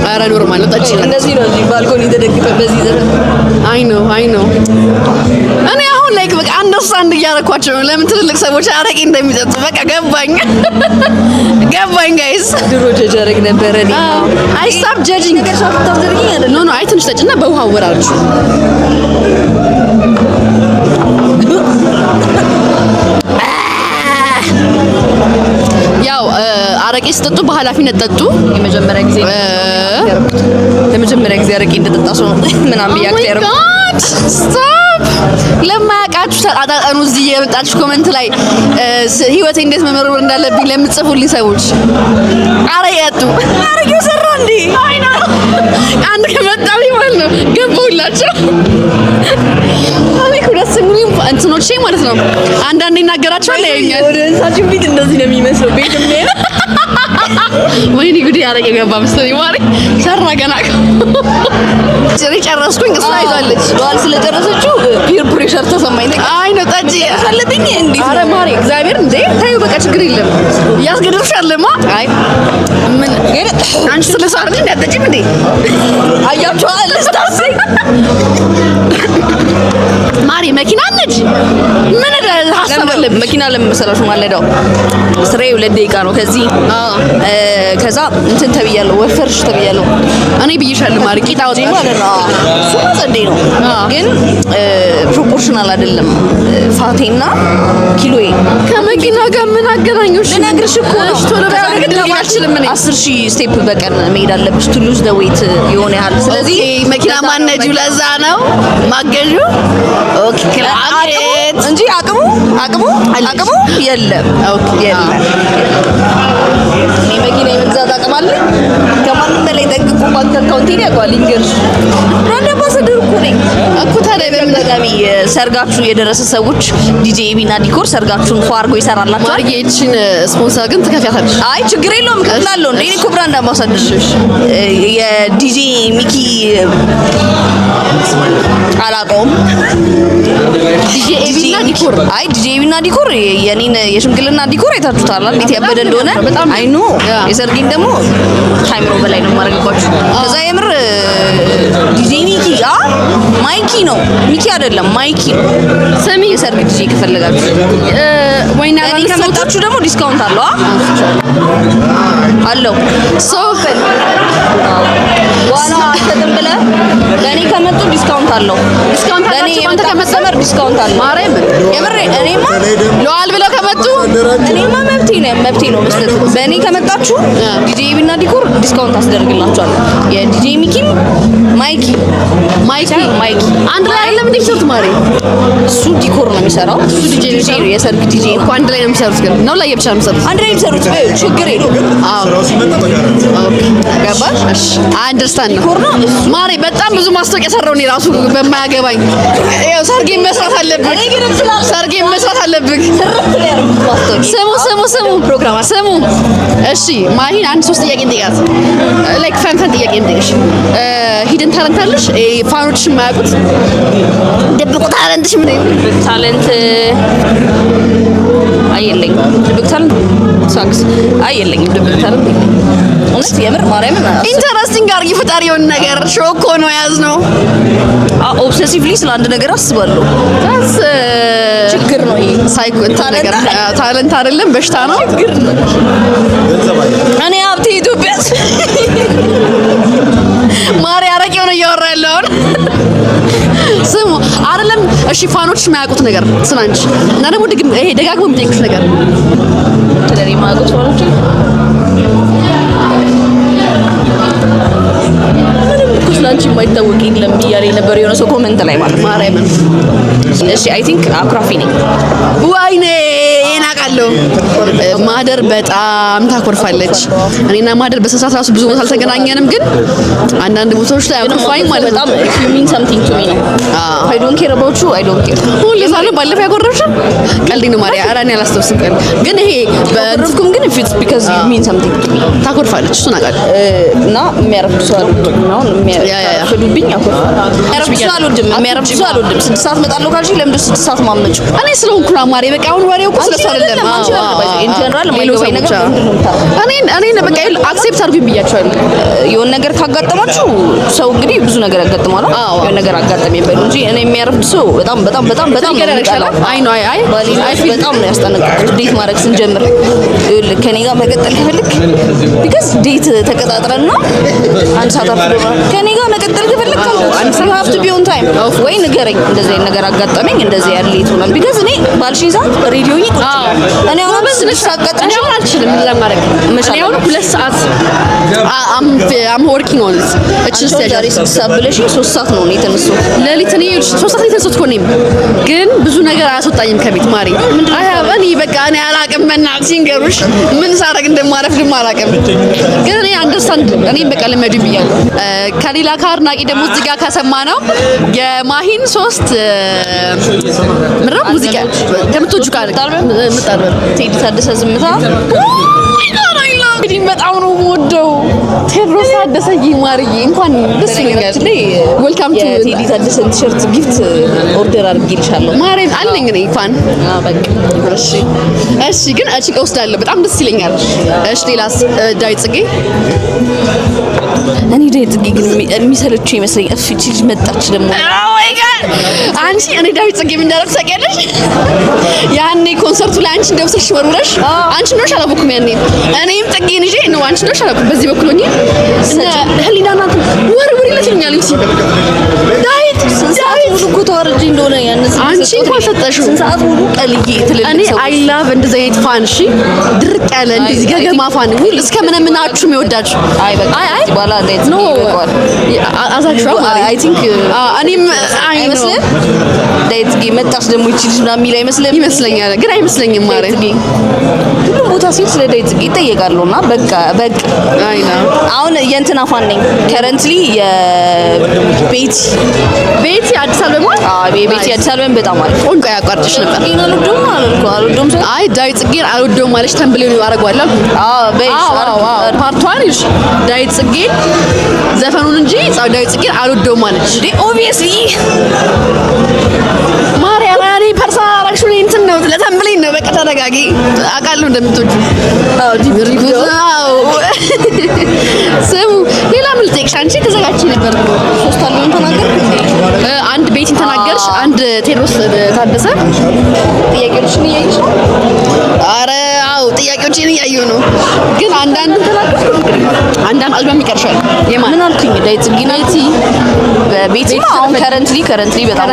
A: ኧረ ኖርማል ነው ጠጪ
D: እንደዚህ ነው እዚህ ባልኮኒ ተደግፈ በዚህ ዘፈን
A: አይ ነው እኔ አሁን ላይክ በቃ አንደርስታንድ እያደረኳቸው ነው ለምን ትልልቅ ሰዎች አረቂ እንደሚጠጡ በቃ ገባኝ ጋይስ
D: ድሮ ጀጅ አደረግ ነበር እኔ
A: አይ ስታፕ ጀጂንግ
D: ነገር ሻት ታደርጊኝ አይደል
A: ኖ አይ ትንሽ ጠጪና በውሃ ወራችሁ ያው አረቄ ስጠጡ በኃላፊነት ጠጡ።
D: የመጀመሪያ ጊዜ አረቄ እንደጠጣ ሰው ምናምን ቢያክል ያረቁ
A: ለማያውቃችሁ ተጣጣኑ። እዚህ የመጣችሁ ኮሜንት ላይ ህይወቴ እንዴት መመረር እንዳለብኝ ለምትጽፉልኝ ሰዎች አረቄ ያጡ
D: አረቄው ሰራ እንዴ?
A: አይና አንድ ከመጣው ይወል ነው ገባውላችሁ። አሬ ኩራስ ምንም እንትኖቼ ማለት ነው አንዳንዴ እናገራቸዋል ያዩኛል።
D: ወደ እንሳችሁ ፊት እንደዚህ ነው የሚመስለው ቤት ምን
A: ወይኔ ጉዲ አረቄ ገባ መሰለኝ ማሪ ሰራ ገና ጨረስኩኝ። እሷ ይዛለች
D: ባል ስለጨረሰችው ፒር ፕሬሸር ተሰማኝ።
A: አይ ነው ጠጪ
D: አለብኝ እንዴ?
A: አረ ማሪ እግዚአብሔር እንዴ ታዩ በቃ ችግር የለም ያስገድርሻለማ። አይ ምን ግን አንቺ ስለሳር እንዴ አትጠጪም እንዴ?
D: አያችሁ አለስታሰይ
A: ማሪ መኪና ነች ምን ሀሳብ አለ?
D: መኪና ለመሰላሽ ማለዳው ስራዬ 2 ደቂቃ ነው ከዚህ ከዛ እንትን ተብያለሁ ወፈርሽ ተብያለሁ።
A: እኔ ብዬሻለሁ ማሪ ቂጣ ወጥ
D: ማለት ነው እሱ ማጸዴ ነው ግን ፕሮፖርሽናል አይደለም ፋቴና ኪሎዬ
A: ከመኪና ጋር ምን አገናኙሽ?
D: ልነግርሽ እኮ ነው
A: ቶሎ ባያደርግልኝ አልችልም። እኔ
D: 10,000 ስቴፕ በቀን መሄድ አለብሽ to lose the weight የሆነ ያህል። ስለዚህ
A: መኪና ማነጁ ለዛ ነው ማገዡ ኦኬ ክላስ
D: እንጂ አቅሙ የለም። ኦኬ የለም። እኔ መኪና የመግዛት አቅም አለኝ ከማንም በላይ ጠንቅቆ ባንክ አካውንቴን ያውቀዋል። ይንገርሽ ብራንድ አምባሳደር እኮ ነኝ እኮ። ታዲያ በመጋቢ ሰርጋችሁ የደረሰ ሰዎች ዲጄ ኤቢና ዲኮር ሰርጋችሁን ፎ አድርጎ ይሰራላችኋል።
A: ማርጌችን ስፖንሰር ግን ትከፍያታለሽ?
D: አይ ችግር የለውም እከፍላለሁ። እንዴ እኔ እኮ ብራንድ አምባሳደር የዲጄ ሚኪ አላውቀውም።
A: ዲጄ ኤቢና ዲኮር
D: አይ ዲጄ ኤቢና ዲኮር የኔን የሽምግልና ዲኮር አይታችሁታል እንዴት ያበደ እንደሆነ። አይ ኖ የሰርጌን ደግሞ ታይምሮ በላይ ነው ማረግባችሁ። ከዛ የምር ዲጄ ሚኪ ማይኪ ነው ሚኪ አይደለም ማይኪ ነው።
A: ሰሚ
D: የሰርግ ዲጄ ከፈለጋችሁ
A: ወይና
D: እኔ ከመጣችሁ ደግሞ ዲስካውንት አለው አለው ሶፈን ዋላ ተደምበለ ለኔ ከመጡ ዲስካውንት አለው። ዲስካውንት ለኔ ከመሰመር ዲስካውንት አለው። ማርያም የምር እኔማ
A: ለዋል ብለው ከመጡ
D: እኔማ መብቴ ነው መስጠት። በእኔ ከመጣችሁ ዲጄ ኤቢና ዲኮር ዲስካውንት አስደርግላችኋል። የዲጄ ሚኪም ማይኪ
A: አንድ ላይ አይደለም እንዴ ሰውት ማሪ
D: እሱ ዲኮር ነው የሚሰራው። እሱ ዲጄ ነው የሰርግ ዲጄ ነው።
A: አንድ ላይ ነው የሚሰሩት ግን ነው ላይ ብቻ ነው የሚሰሩት።
D: አንድ ላይ የሚሰሩት ችግር የለውም። ገባሽ?
A: እሺ አንደርስታንድ ነው ማሪ። በጣም ብዙ ማስታወቂያ ሰራው እኔ ራሱ በማያገባኝ ያው ሰርጌን መስራት አለብኝ። ሰርጌን መስራት አለብኝ። ስሙ ፕሮግራም ስሙ። እሺ ማሂን አንድ 3 ጥያቄ እንጠይቃት። ላይክ ፈን ጥያቄ እንጠይቅሽ። ሂድን ታለንት አለሽ? ፋኖች የማያውቁት ደብቁ ታለንትሽ ምን
D: ታለንት አየለኝም። ድብቅ ታለንት ሳክስ አየለኝም። ድብቅ ታለንት እውነት የምር ማርያም
A: ኢንተረስቲንግ አርጊ ፈጣሪውን ነገር ሾክ ሆኖ ያዝ ነው።
D: ኦብሰሲቭሊ ስለ አንድ ነገር አስባለሁ። ችግር ነው ይሄ።
A: ሳይኮ ታለንት አይደለም በሽታ ነው።
D: ችግር ነው። እኔ ሀብቴ ኢትዮጵያ
A: ማሪ አረቄው ነው እያወራ ያለው። ስሙ አይደለም እሺ ፋኖች የማያውቁት ነገር ስማ እንጂ እና ደግሞ ይሄ ደጋግሞ የሚጠይቁት ነገር
D: ስለኔ ማያውቁት ፋኖች ስላንቺ የማይታወቅ የለም እያለኝ ነበር የሆነ ሰው ኮሜንት ላይ ማለት
A: ማርያም።
D: እሺ አይ ቲንክ አኩራፊ ነኝ።
A: ወይኔ እናቃለሁ። ማደር በጣም ታኮርፋለች። እኔና ማደር በሰሳት ራሱ ብዙ ቦታ አልተገናኘንም፣ ግን አንዳንድ ቦታዎች ላይ አኩርፋኝ ማለት
D: በጣም you mean something to me ነው። I don't care about you, I don't care።
A: ሁሉ ሳለ ባለፈ ያጎረብሽ ቀልድ ነው ማርያ። ኧረ እኔ አላስታውስም ቀልድ ግን ይሄ
D: በርፍኩም ግን if it's because you mean something to me
A: ታኮርፋለች። እሱን አውቃለሁ
D: እና የሚያረፍዱ ሰው አልወድም ነው የሚያረፍዱብኝ የሚያረፍዱ ሰው አልወድም። የሚያረፍዱ ሰው አልወድም። 6 ሰዓት እመጣለሁ ካልሽ ለምንድን 6 ሰዓት ማመጭ?
A: እኔ ስለሆንኩ ነው ማርያ። በቃ አሁን ወሬው እኮ ስለሱ አይደለም።
D: ኢን ጀነራል የማይገባኝ ነገር
A: እኔ በቃ አክሴፕት አድርጉኝ ብያቸዋለሁ።
D: የሆነ ነገር ካጋጠማችሁ ሰው እንግዲህ ብዙ ነገር ያጋጥማል። የሆነ ነገር አጋጠመኝ በሉ እንጂ እኔ የሚያረፍድ ሰው በጣም አይ ነው በጣም ነው ያስጠነቀቁት። ዴት ማድረግ ስንጀምር ይኸውልህ ከኔ ጋር መቀጠል ከፈልክ ቢካዝ ዴት ተቀጣጥረና አንድ ሰዓት አፍሮ ከኔ ጋር መቀጠል ከፈልክ you have to be on time ወይ ንገረኝ። እንደዚህ ነገር አጋጠመኝ እንደዚህ ያለ ይቱናል ቢካዝ እኔ ባልሽኝ ሰዓት ሬዲዮ ይቆጭ እኔ አሁን ትንሽ ሳቀጥኝ
A: አልችልም ለማድረግ እኔ አሁን 2 ሰዓት I'm working on it እቺ
D: ዛሬ 6 ሰዓት ብለሽ 3 ሰዓት ነው የተነሳው
A: ለሊት እኔ 3 ሰዓት የተነሳሁት እኮ ነኝ ግን ብዙ ነገር አያስወጣኝም ከቤት ማሪ እኔ በቃ እኔ አላቅም በእናትሽ ንገሩሽ ምን ሳረግ እንደማረፍ ድማ አላቅም ግን እኔ አንደርስታንድ እኔ በቃ ለመዱ ብያለሁ ከሌላ ካርናቂ ደግሞ እዚህ ጋር ከሰማ ነው የማሂን 3 ምራ ሙዚቃ ከምትወጁ ጋር ምጣር
D: ቴዲ ታደሰ ዝምታ
A: እንግዲህ በጣም ነው የምወደው ቴድሮስ ታደሰ ይማርዬ እንኳን ደስ ይለኛል ዌልካም ቱ
D: ቴዲ ታደሰን ቲሸርት ጊፍት ኦርደር አድርጌልሻለሁ
A: ማርያም አለኝ እኔ እንኳን
D: በቃ
A: እሺ ግን እቺ ወስዳለሁ በጣም ደስ ይለኛል እሺ ሌላስ ዳዊት ጽጌ
D: እኔ ዳዊት ጽጌ ግን የሚሰለችው ይመስለኝ እሺ ልጅ መጣች ደግሞ
A: አንቺ እኔ ዳዊት ጽጌ ምን እንዳደረግ ታውቂያለሽ ያኔ ኮንሰርቱ ላይ አንቺ እንደውሰሽ ወርውረሽ አንቺ ነው ሻላቦኩም ያኔ እኔም ጽጌን ይዤ ነው አንቺ ነው ሻላቦኩም በዚህ በኩል ሆኜ ህሊና ናት ወርውሪ ለትኛል እንጂ ዳዊት
D: ሙሉ እኮ ተዋርጂ እንደሆነ ያንስ
A: አንቺ እንኳን ሰጠሽው
D: ሰዓት ሙሉ ቀልዬ ትልልኝ
A: እኔ አይ ላቭ እንደዚህ አይነት ፋን እሺ ድርቅ ያለ እንደዚህ ገገማ ፋን ሁሉ እስከ ምንምናችሁ የሚወዳችሁ
D: አይ ባላ ዳዊት ነው ይበቃል
A: አዛችሁ
D: አይ ቲንክ
A: እኔም
D: አይመስልም ዳዊት ጽጌ መጣች ደግሞ ይቺ ልጅ ምናምን የሚል አይመስልም
A: ይመስለኛል ግን አይመስለኝም ማረ
D: ሁሉም ቦታ ሲል ስለ ዳዊት ጽጌ ይጠየቃሉና በቃ
A: አይና
D: አሁን የእንትና ፋን ነኝ ከረንትሊ የቤቲ
A: አዲስ አበባ
D: ቤቲ አዲስ አበባ በጣም አሪፍ
A: ቆንጆ ያቋርጥሽ ነበር
D: አልወደውም
A: አይ ዳዊት ጽጌን አልወደውም ማለሽ ተንብሌው ነው ያረጋዋለሁ ፓርቷን ይሽ ዳዊት ጽጌን ዘፈኑን እንጂ ዳዊት ጽጌን አልወደውም ማለሽ
D: እንዴ ኦብቪየስሊ
A: ማርያም እኔ ፐርሰናል አክቹሊ እንትን ነው ለተንብሌው ነው በቃ ተረጋጊ አውቃለሁ እንደምትወጁ ስሙ ሌላ ምን ልጠይቅሽ አንቺ ተዘጋጅቼ ነበር
D: 3 አለውን ተናገርኩ
A: አንድ ቤቲን ተናገርሽ አንድ ቴድሮስ ታደሰ ጥያቄዎችን እያየሽ ነው ኧረ አዎ ጥያቄዎችን እያየሁ ነው ግን አንዳንድ አልበም ይቀርሻል
D: ምን አልኩኝ ዳዊት ጽጌ ቤቲ አሁን ከረንትሊ በጣም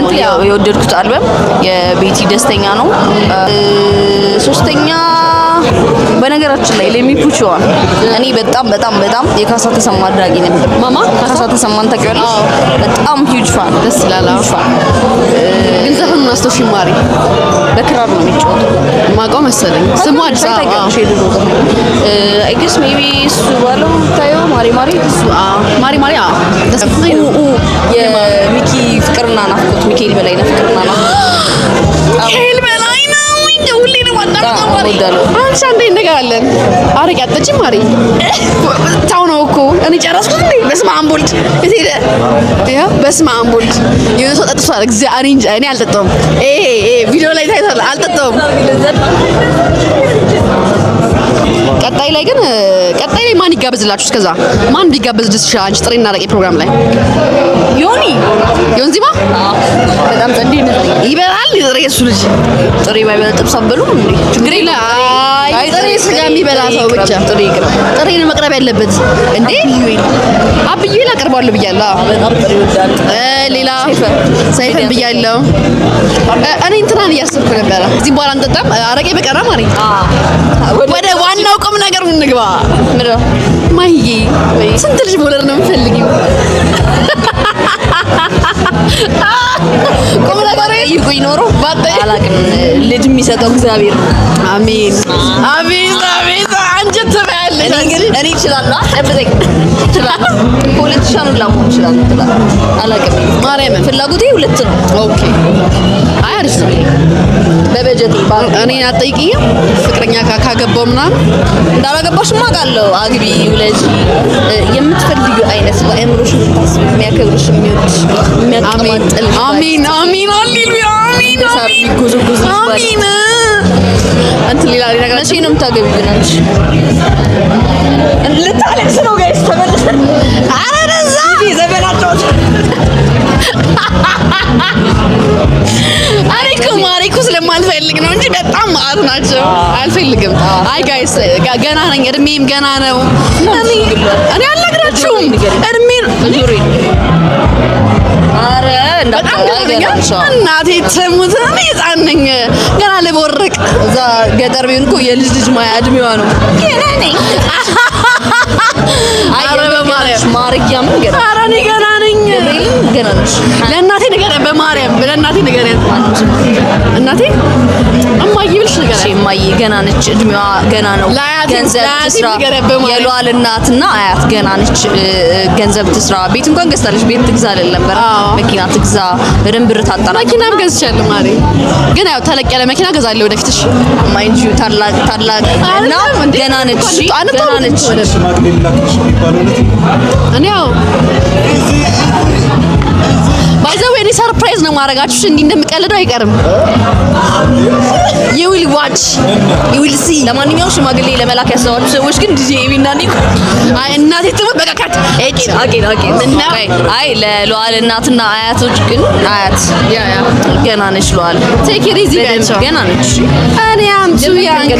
D: የወደድኩት አልበም የቤቲ ደስተኛ ነው ሶስተኛ በነገራችን ላይ ለሚፑቹዋን እኔ በጣም የካሳ ተሰማ አድራጊ ነበር
A: ማማ
D: ካሳ ተሰማን ታውቂዋለሽ በጣም ሂውጅ ፋን
A: ደስ ይላል ግን ዘፈኑን አስተውሽ ማሪ
D: በክራር ነው የሚጫወተው
A: ማውቀው መሰለኝ ስሙ አዲስ አበባ
D: አይ ጌስ ሜቢ እሱ ባለው ታየው ማሪ እሱ የሚኪ ፍቅርና ናፍቆት ሚካኤል በላይነህ ፍቅርና
A: ሁሌ ነው አንቺ አንዴ እንነጋለን አረቄ አጠጪም ማሪ ታው ነው እኮ እኔ ጨረስኩት እንዴ በስመ አብ ወልድ እቴ ያ በስመ አብ ወልድ የሆነ ሰው ጠጥቷል እግዚአብሔር እንጂ እኔ አልጠጣሁም ቪዲዮ ላይ ታይቷል አልጠጣሁም ቀጣይ ላይ ማን ይጋበዝላችሁ እስከዛ ማን ቢጋበዝ ደስ ይላል አንቺ ጥሬና አረቄ ፕሮግራም ላይ ዮንዚማ
D: በጣም ጸንዴ
A: ይበላል ጥሬ እሱ ልጅ
D: ጥሬ ባይበላ ጥብስ አበሉም እንዴ
A: ችግር የለ አይ ጥሬ ስጋ የሚበላ ሰው ብቻ ጥሬ ነው መቅረብ ያለበት እንዴ አብዩ አቀርባለሁ ብያለሁ
D: በጣም ጥሬ ይወዳል
A: ሌላ ሰይፈን ብያለሁ እኔ እንትናን እያሰብኩ ነበር እዚህ በኋላ አንጠጣም አረቄ በቀራ ማሪ ወደ ዋናው ቁም ነገር እንግባ
D: ምንድነው
A: ማይዬ ስንት ልጅ መውለድ ነው የምፈልጊው ቁም ነገር
D: ይቆይ ኖሮ አላውቅም ልጅ የሚሰጠው እግዚአብሔር
A: አሜን አንጀት ትበያለሽ
D: እኔ እችላለሁ ጠብቀኝ እችላለሁ ፖለቲሻን ላሞን እችላለሁ አላውቅም ማርያም ፍላጎቴ 2 ነው
A: ኦኬ አይ አሪፍ ነው
D: በበጀቴ
A: እኔ አጠይቂኝ ፍቅረኛ ካገባው ምናምን
D: እንዳላገባሽማ አውቃለሁ አግቢ ውለጂ የምትፈልጊው አይነት በአእምሮሽ የምታስብ የሚያከብርሽ የሚወድሽ የሚያቀማጥል
A: አሜን ሃሌሉያ አሜን አንተ ሌላ ነገር
D: መቼ ነው የምታገቢው ግን አንቺ ልታለቅስ ነው ጋይስ ተመልሰን
A: ኧረ ደዛ
D: ዘመናቸው
A: ማሪኩ ስለማልፈልግ ነው እንጂ በጣም ማአት ናቸው አልፈልግም አይ ጋይስ ገና ነኝ እድሜም ገና ነው እኔ አልነግራችሁም እድሜን
D: ዙሪ አረ
A: እናቴ ትሙት ህፃን ነኝ ገና ልቦርቅ
D: እዛ ገጠር ቢሆን እኮ የልጅ ልጅ ማያ እድሜዋ ነው ገና ነኝ ማርያም ገና
A: ኧረ እኔ ገና ነኝ
D: ገና ነሽ
A: ለእናቴ ንገሪያት በማርያም ለእናቴ ንገሪያት እናቴ እማዬ ብልሽ ንገሪያት
D: እማዬ ገና ነች እድሜዋ ገና ነው ገንዘብ ትስራ የሏል እናትና አያት ገና ነች ገንዘብ ትስራ ቤት እንኳን ገዝታለች ቤት ትግዛ አይደለም መኪና ትግዛ በደንብ ብር ታጣራ
A: መኪናም ገዝቻለሁ ማሪ ግን ያው ተለቅ ያለ መኪና ገዛለሁ ወደፊትሽ
D: ማይንጂ ታላቅ እና ገና ነች ገና ነች
A: እኔ ያው ባይዘው እኔ ሰርፕራይዝ ነው ማረጋችሁ እንዲህ እንደምቀልደው አይቀርም you will watch you will see
D: ለማንኛውም ሽማግሌ ለመላክ ያሰባችሁ ሰዎች ግን ዲጄ ኤቢና ኒኮ
A: አይ እናቴ ትሞት በቃ ካት
D: አይ ለሏል እናትና አያቶች ግን አያት ገና ነች ሏል
A: take it easy
D: ገና ነች
A: እኔ am too young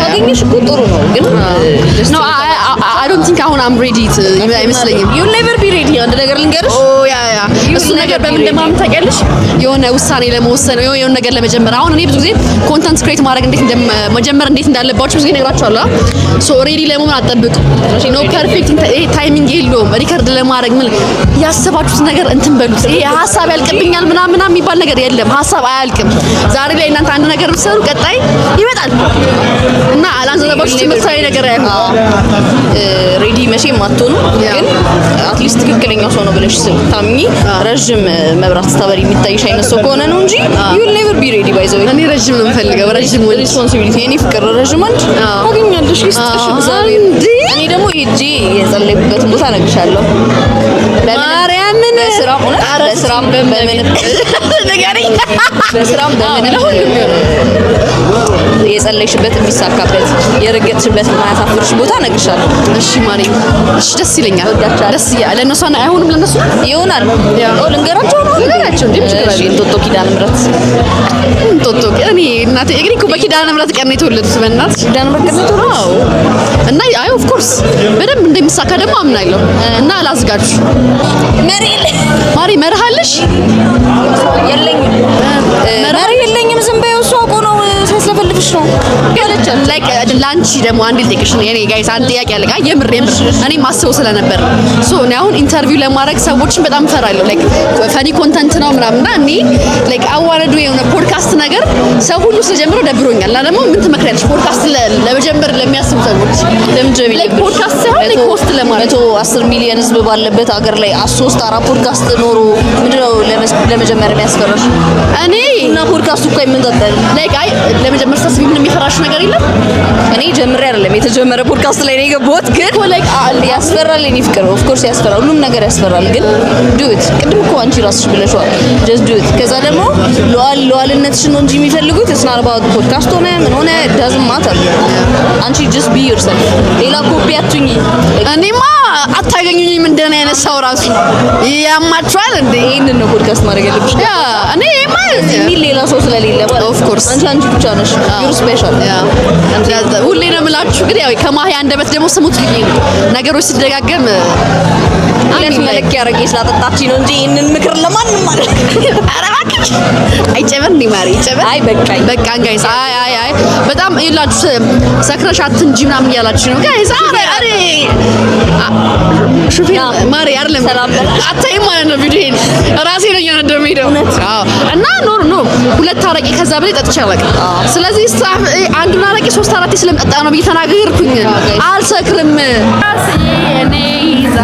D: አገኘሽ እኮ ጥሩ ነው ግን
A: no I don't think አሁን I'm ready to አይመስለኝም
D: you'll never be ready አንድ ነገር ልንገርሽ
A: እሱ ነገር በምን እንደማምን ታውቂያለሽ የሆነ ውሳኔ ለመወሰን የሆነ ነገር ለመጀመር አሁን እኔ ብዙ ጊዜ ኮንተንት ክሬት ማድረግ እንዴት መጀመር እንዴት እንዳለባችሁ ብዙ ጊዜ እነግራችኋለሁ ሶ ሬዲ ለመሆን አትጠብቁ ኖ ፐርፌክት ታይሚንግ የለውም ሪከርድ ለማድረግ ምን ያሰባችሁት ነገር እንትን በሉት ይሄ ሀሳብ ያልቅብኛል ምናምን የሚባል ነገር የለም ሀሳብ አያልቅም ዛሬ ላይ እናንተ አንድ ነገር ብትሰሩ ቀጣይ ይመጣል እና አላንዘባችሁ ትምህርታዊ ነገር አይሆን
D: ሬዲ መቼም አትሆኑ ግን አትሊስት ትክክለኛው ሰው ነው ብለሽ ታምኚ ረጅም መብራት ስታበሪ የሚታይሽ አይነት ሰው ከሆነ ነው እንጂ you'll never be ready by the way
A: እኔ ረጅም ነው የምፈልገው ረጅም
D: ሪስፖንሲቢሊቲ የኔ ፍቅር ረጅም አንድ አገኛለሽ ይስጥሽ እግዚአብሔር እኔ ደግሞ ሄጄ የጸለይኩበትን ቦታ እነግርሻለሁ
A: ማርያምን
D: በስራም ሆነ በስራም በምንም
A: ንገሪኝ
D: በስራም በምንም የጸለይሽበት የሚሳካበት የረገጥሽበት የማያሳፍርሽ ቦታ እነግርሻለሁ
A: እሺ ማሪ እሺ ደስ ይለኛል ደስ ይላል ለነሱ አይሆንም ለነሱ
D: ይሆናል ልንገራቸው ነው
A: ንገራቸው እንዴ
D: እሺ እንጦጦ ኪዳነ ምሕረት
A: እንጦጦ እኔ እናቴ እግሪ እኮ በኪዳነ ምሕረት ቀን ነው የተወለዱት በእናት
D: ኪዳነ ምሕረት ቀን ነው
A: እና አይ ኦፍ ኮርስ በደንብ እንደሚሳካ ደግሞ አምናለሁ እና አላዝጋችሁ ማሪ መርሃለሽ
D: የለኝም መሪ የለኝም ዝም በይው እሷ እኮ ነው ሲያስለፈልፍሽ ነው
A: ላይክ ላንቺ ደግሞ አንድ ልጠይቅሽ ነው የኔ ጋይስ አንድ ጥያቄ አለ ጋር የምር እኔ ማስበው ስለነበር ሶ እኔ አሁን ኢንተርቪው ለማድረግ ሰዎችን በጣም ፈራለሁ ላይክ ፈኒ ኮንተንት ነው ምናምንና እኔ ላይክ አዋረዱ የሆነ ፖድካስት ነገር ሰው ሁሉ ስለጀምረው ደብሮኛል እና ደግሞ ምን ትመክሪያለሽ ፖድካስት ለመጀመር ለሚያስቡ ሰዎች
D: ለምጀሚ
A: ላይክ ፖድካስት ሳይሆን ላይክ ሆስት ለማለት
D: 10 ሚሊዮን ህዝብ ባለበት ሀገር ላይ 3-4 ፖድካስት ኖሮ ምንድነው ለመጀመር የሚያስፈራሽ
A: እኔ
D: እና ፖድካስቱ እኮ የምንጠጣው
A: ላይክ አይ ለመጀመር ታስቢ ምን የሚፈራሽ ነገር የለም
D: እኔ ጀምሬ አይደለም የተጀመረ ፖድካስት ላይ ነው የገባሁት ግን
A: ላይክ
D: ያስፈራል እኔ ፍቅር ኦፍ ኮርስ ያስፈራል ሁሉም ነገር ያስፈራል ግን ዱ ኢት ቅድም እኮ አንቺ ራስሽ ብለሽዋል ጀስት ዱ ኢት ከዛ ደግሞ ሉዓልነትሽ ነው እንጂ የሚፈልጉት it's not about ፖድካስት ሆነ ምን ሆነ it doesn't matter አንቺ just be yourself ሌላ ኮፒ አትሁኚ
A: እኔማ አታገኙኝም እንደኔ አይነት ሰው ራሱ ያማችኋል እንዴ
D: ይሄንን ነው ፖድካስት ማድረግ ያለብሽ
A: ያ እኔ ማለት
D: የሚል ሌላ ሰው ስለሌለ ማለት
A: ኦፍ ኮርስ
D: አንቺ ብቻ ነሽ you're special
A: ያ ሁሌ ነው የምላችሁ ግን ያው ከማሂ አንደበት ደግሞ ስሙት ልኝ ነው ነገሮች ሲደጋገም
D: አለሽ መልክ ያረገ ስላጠጣች ነው እንጂ ይሄንን ምክር ለማንም ማለት
A: ኧረ እባክሽ አይጨበር እንዴ ማሪ አይጨበር
D: አይ
A: በቃ ጋይስ አይ በጣም ይላችሁ ሰክረሽ አትንጂ ምናምን እያላችሁ ነው ጋይስ አሬ ሹፌር ማሪ አይደለም አታይም ማለት ነው ቪዲዮን ራሴ ነኝ እንደሚሄደው አዎ እና ኖ ሁለት አረቄ ከዛ በላይ ጠጥቼ አላውቅም ስለዚህ አንዱን አረቄ 3-4 ስለምጠጣ ነው ብዬ ተናገርኩኝ አልሰክርም እኔ ይዛ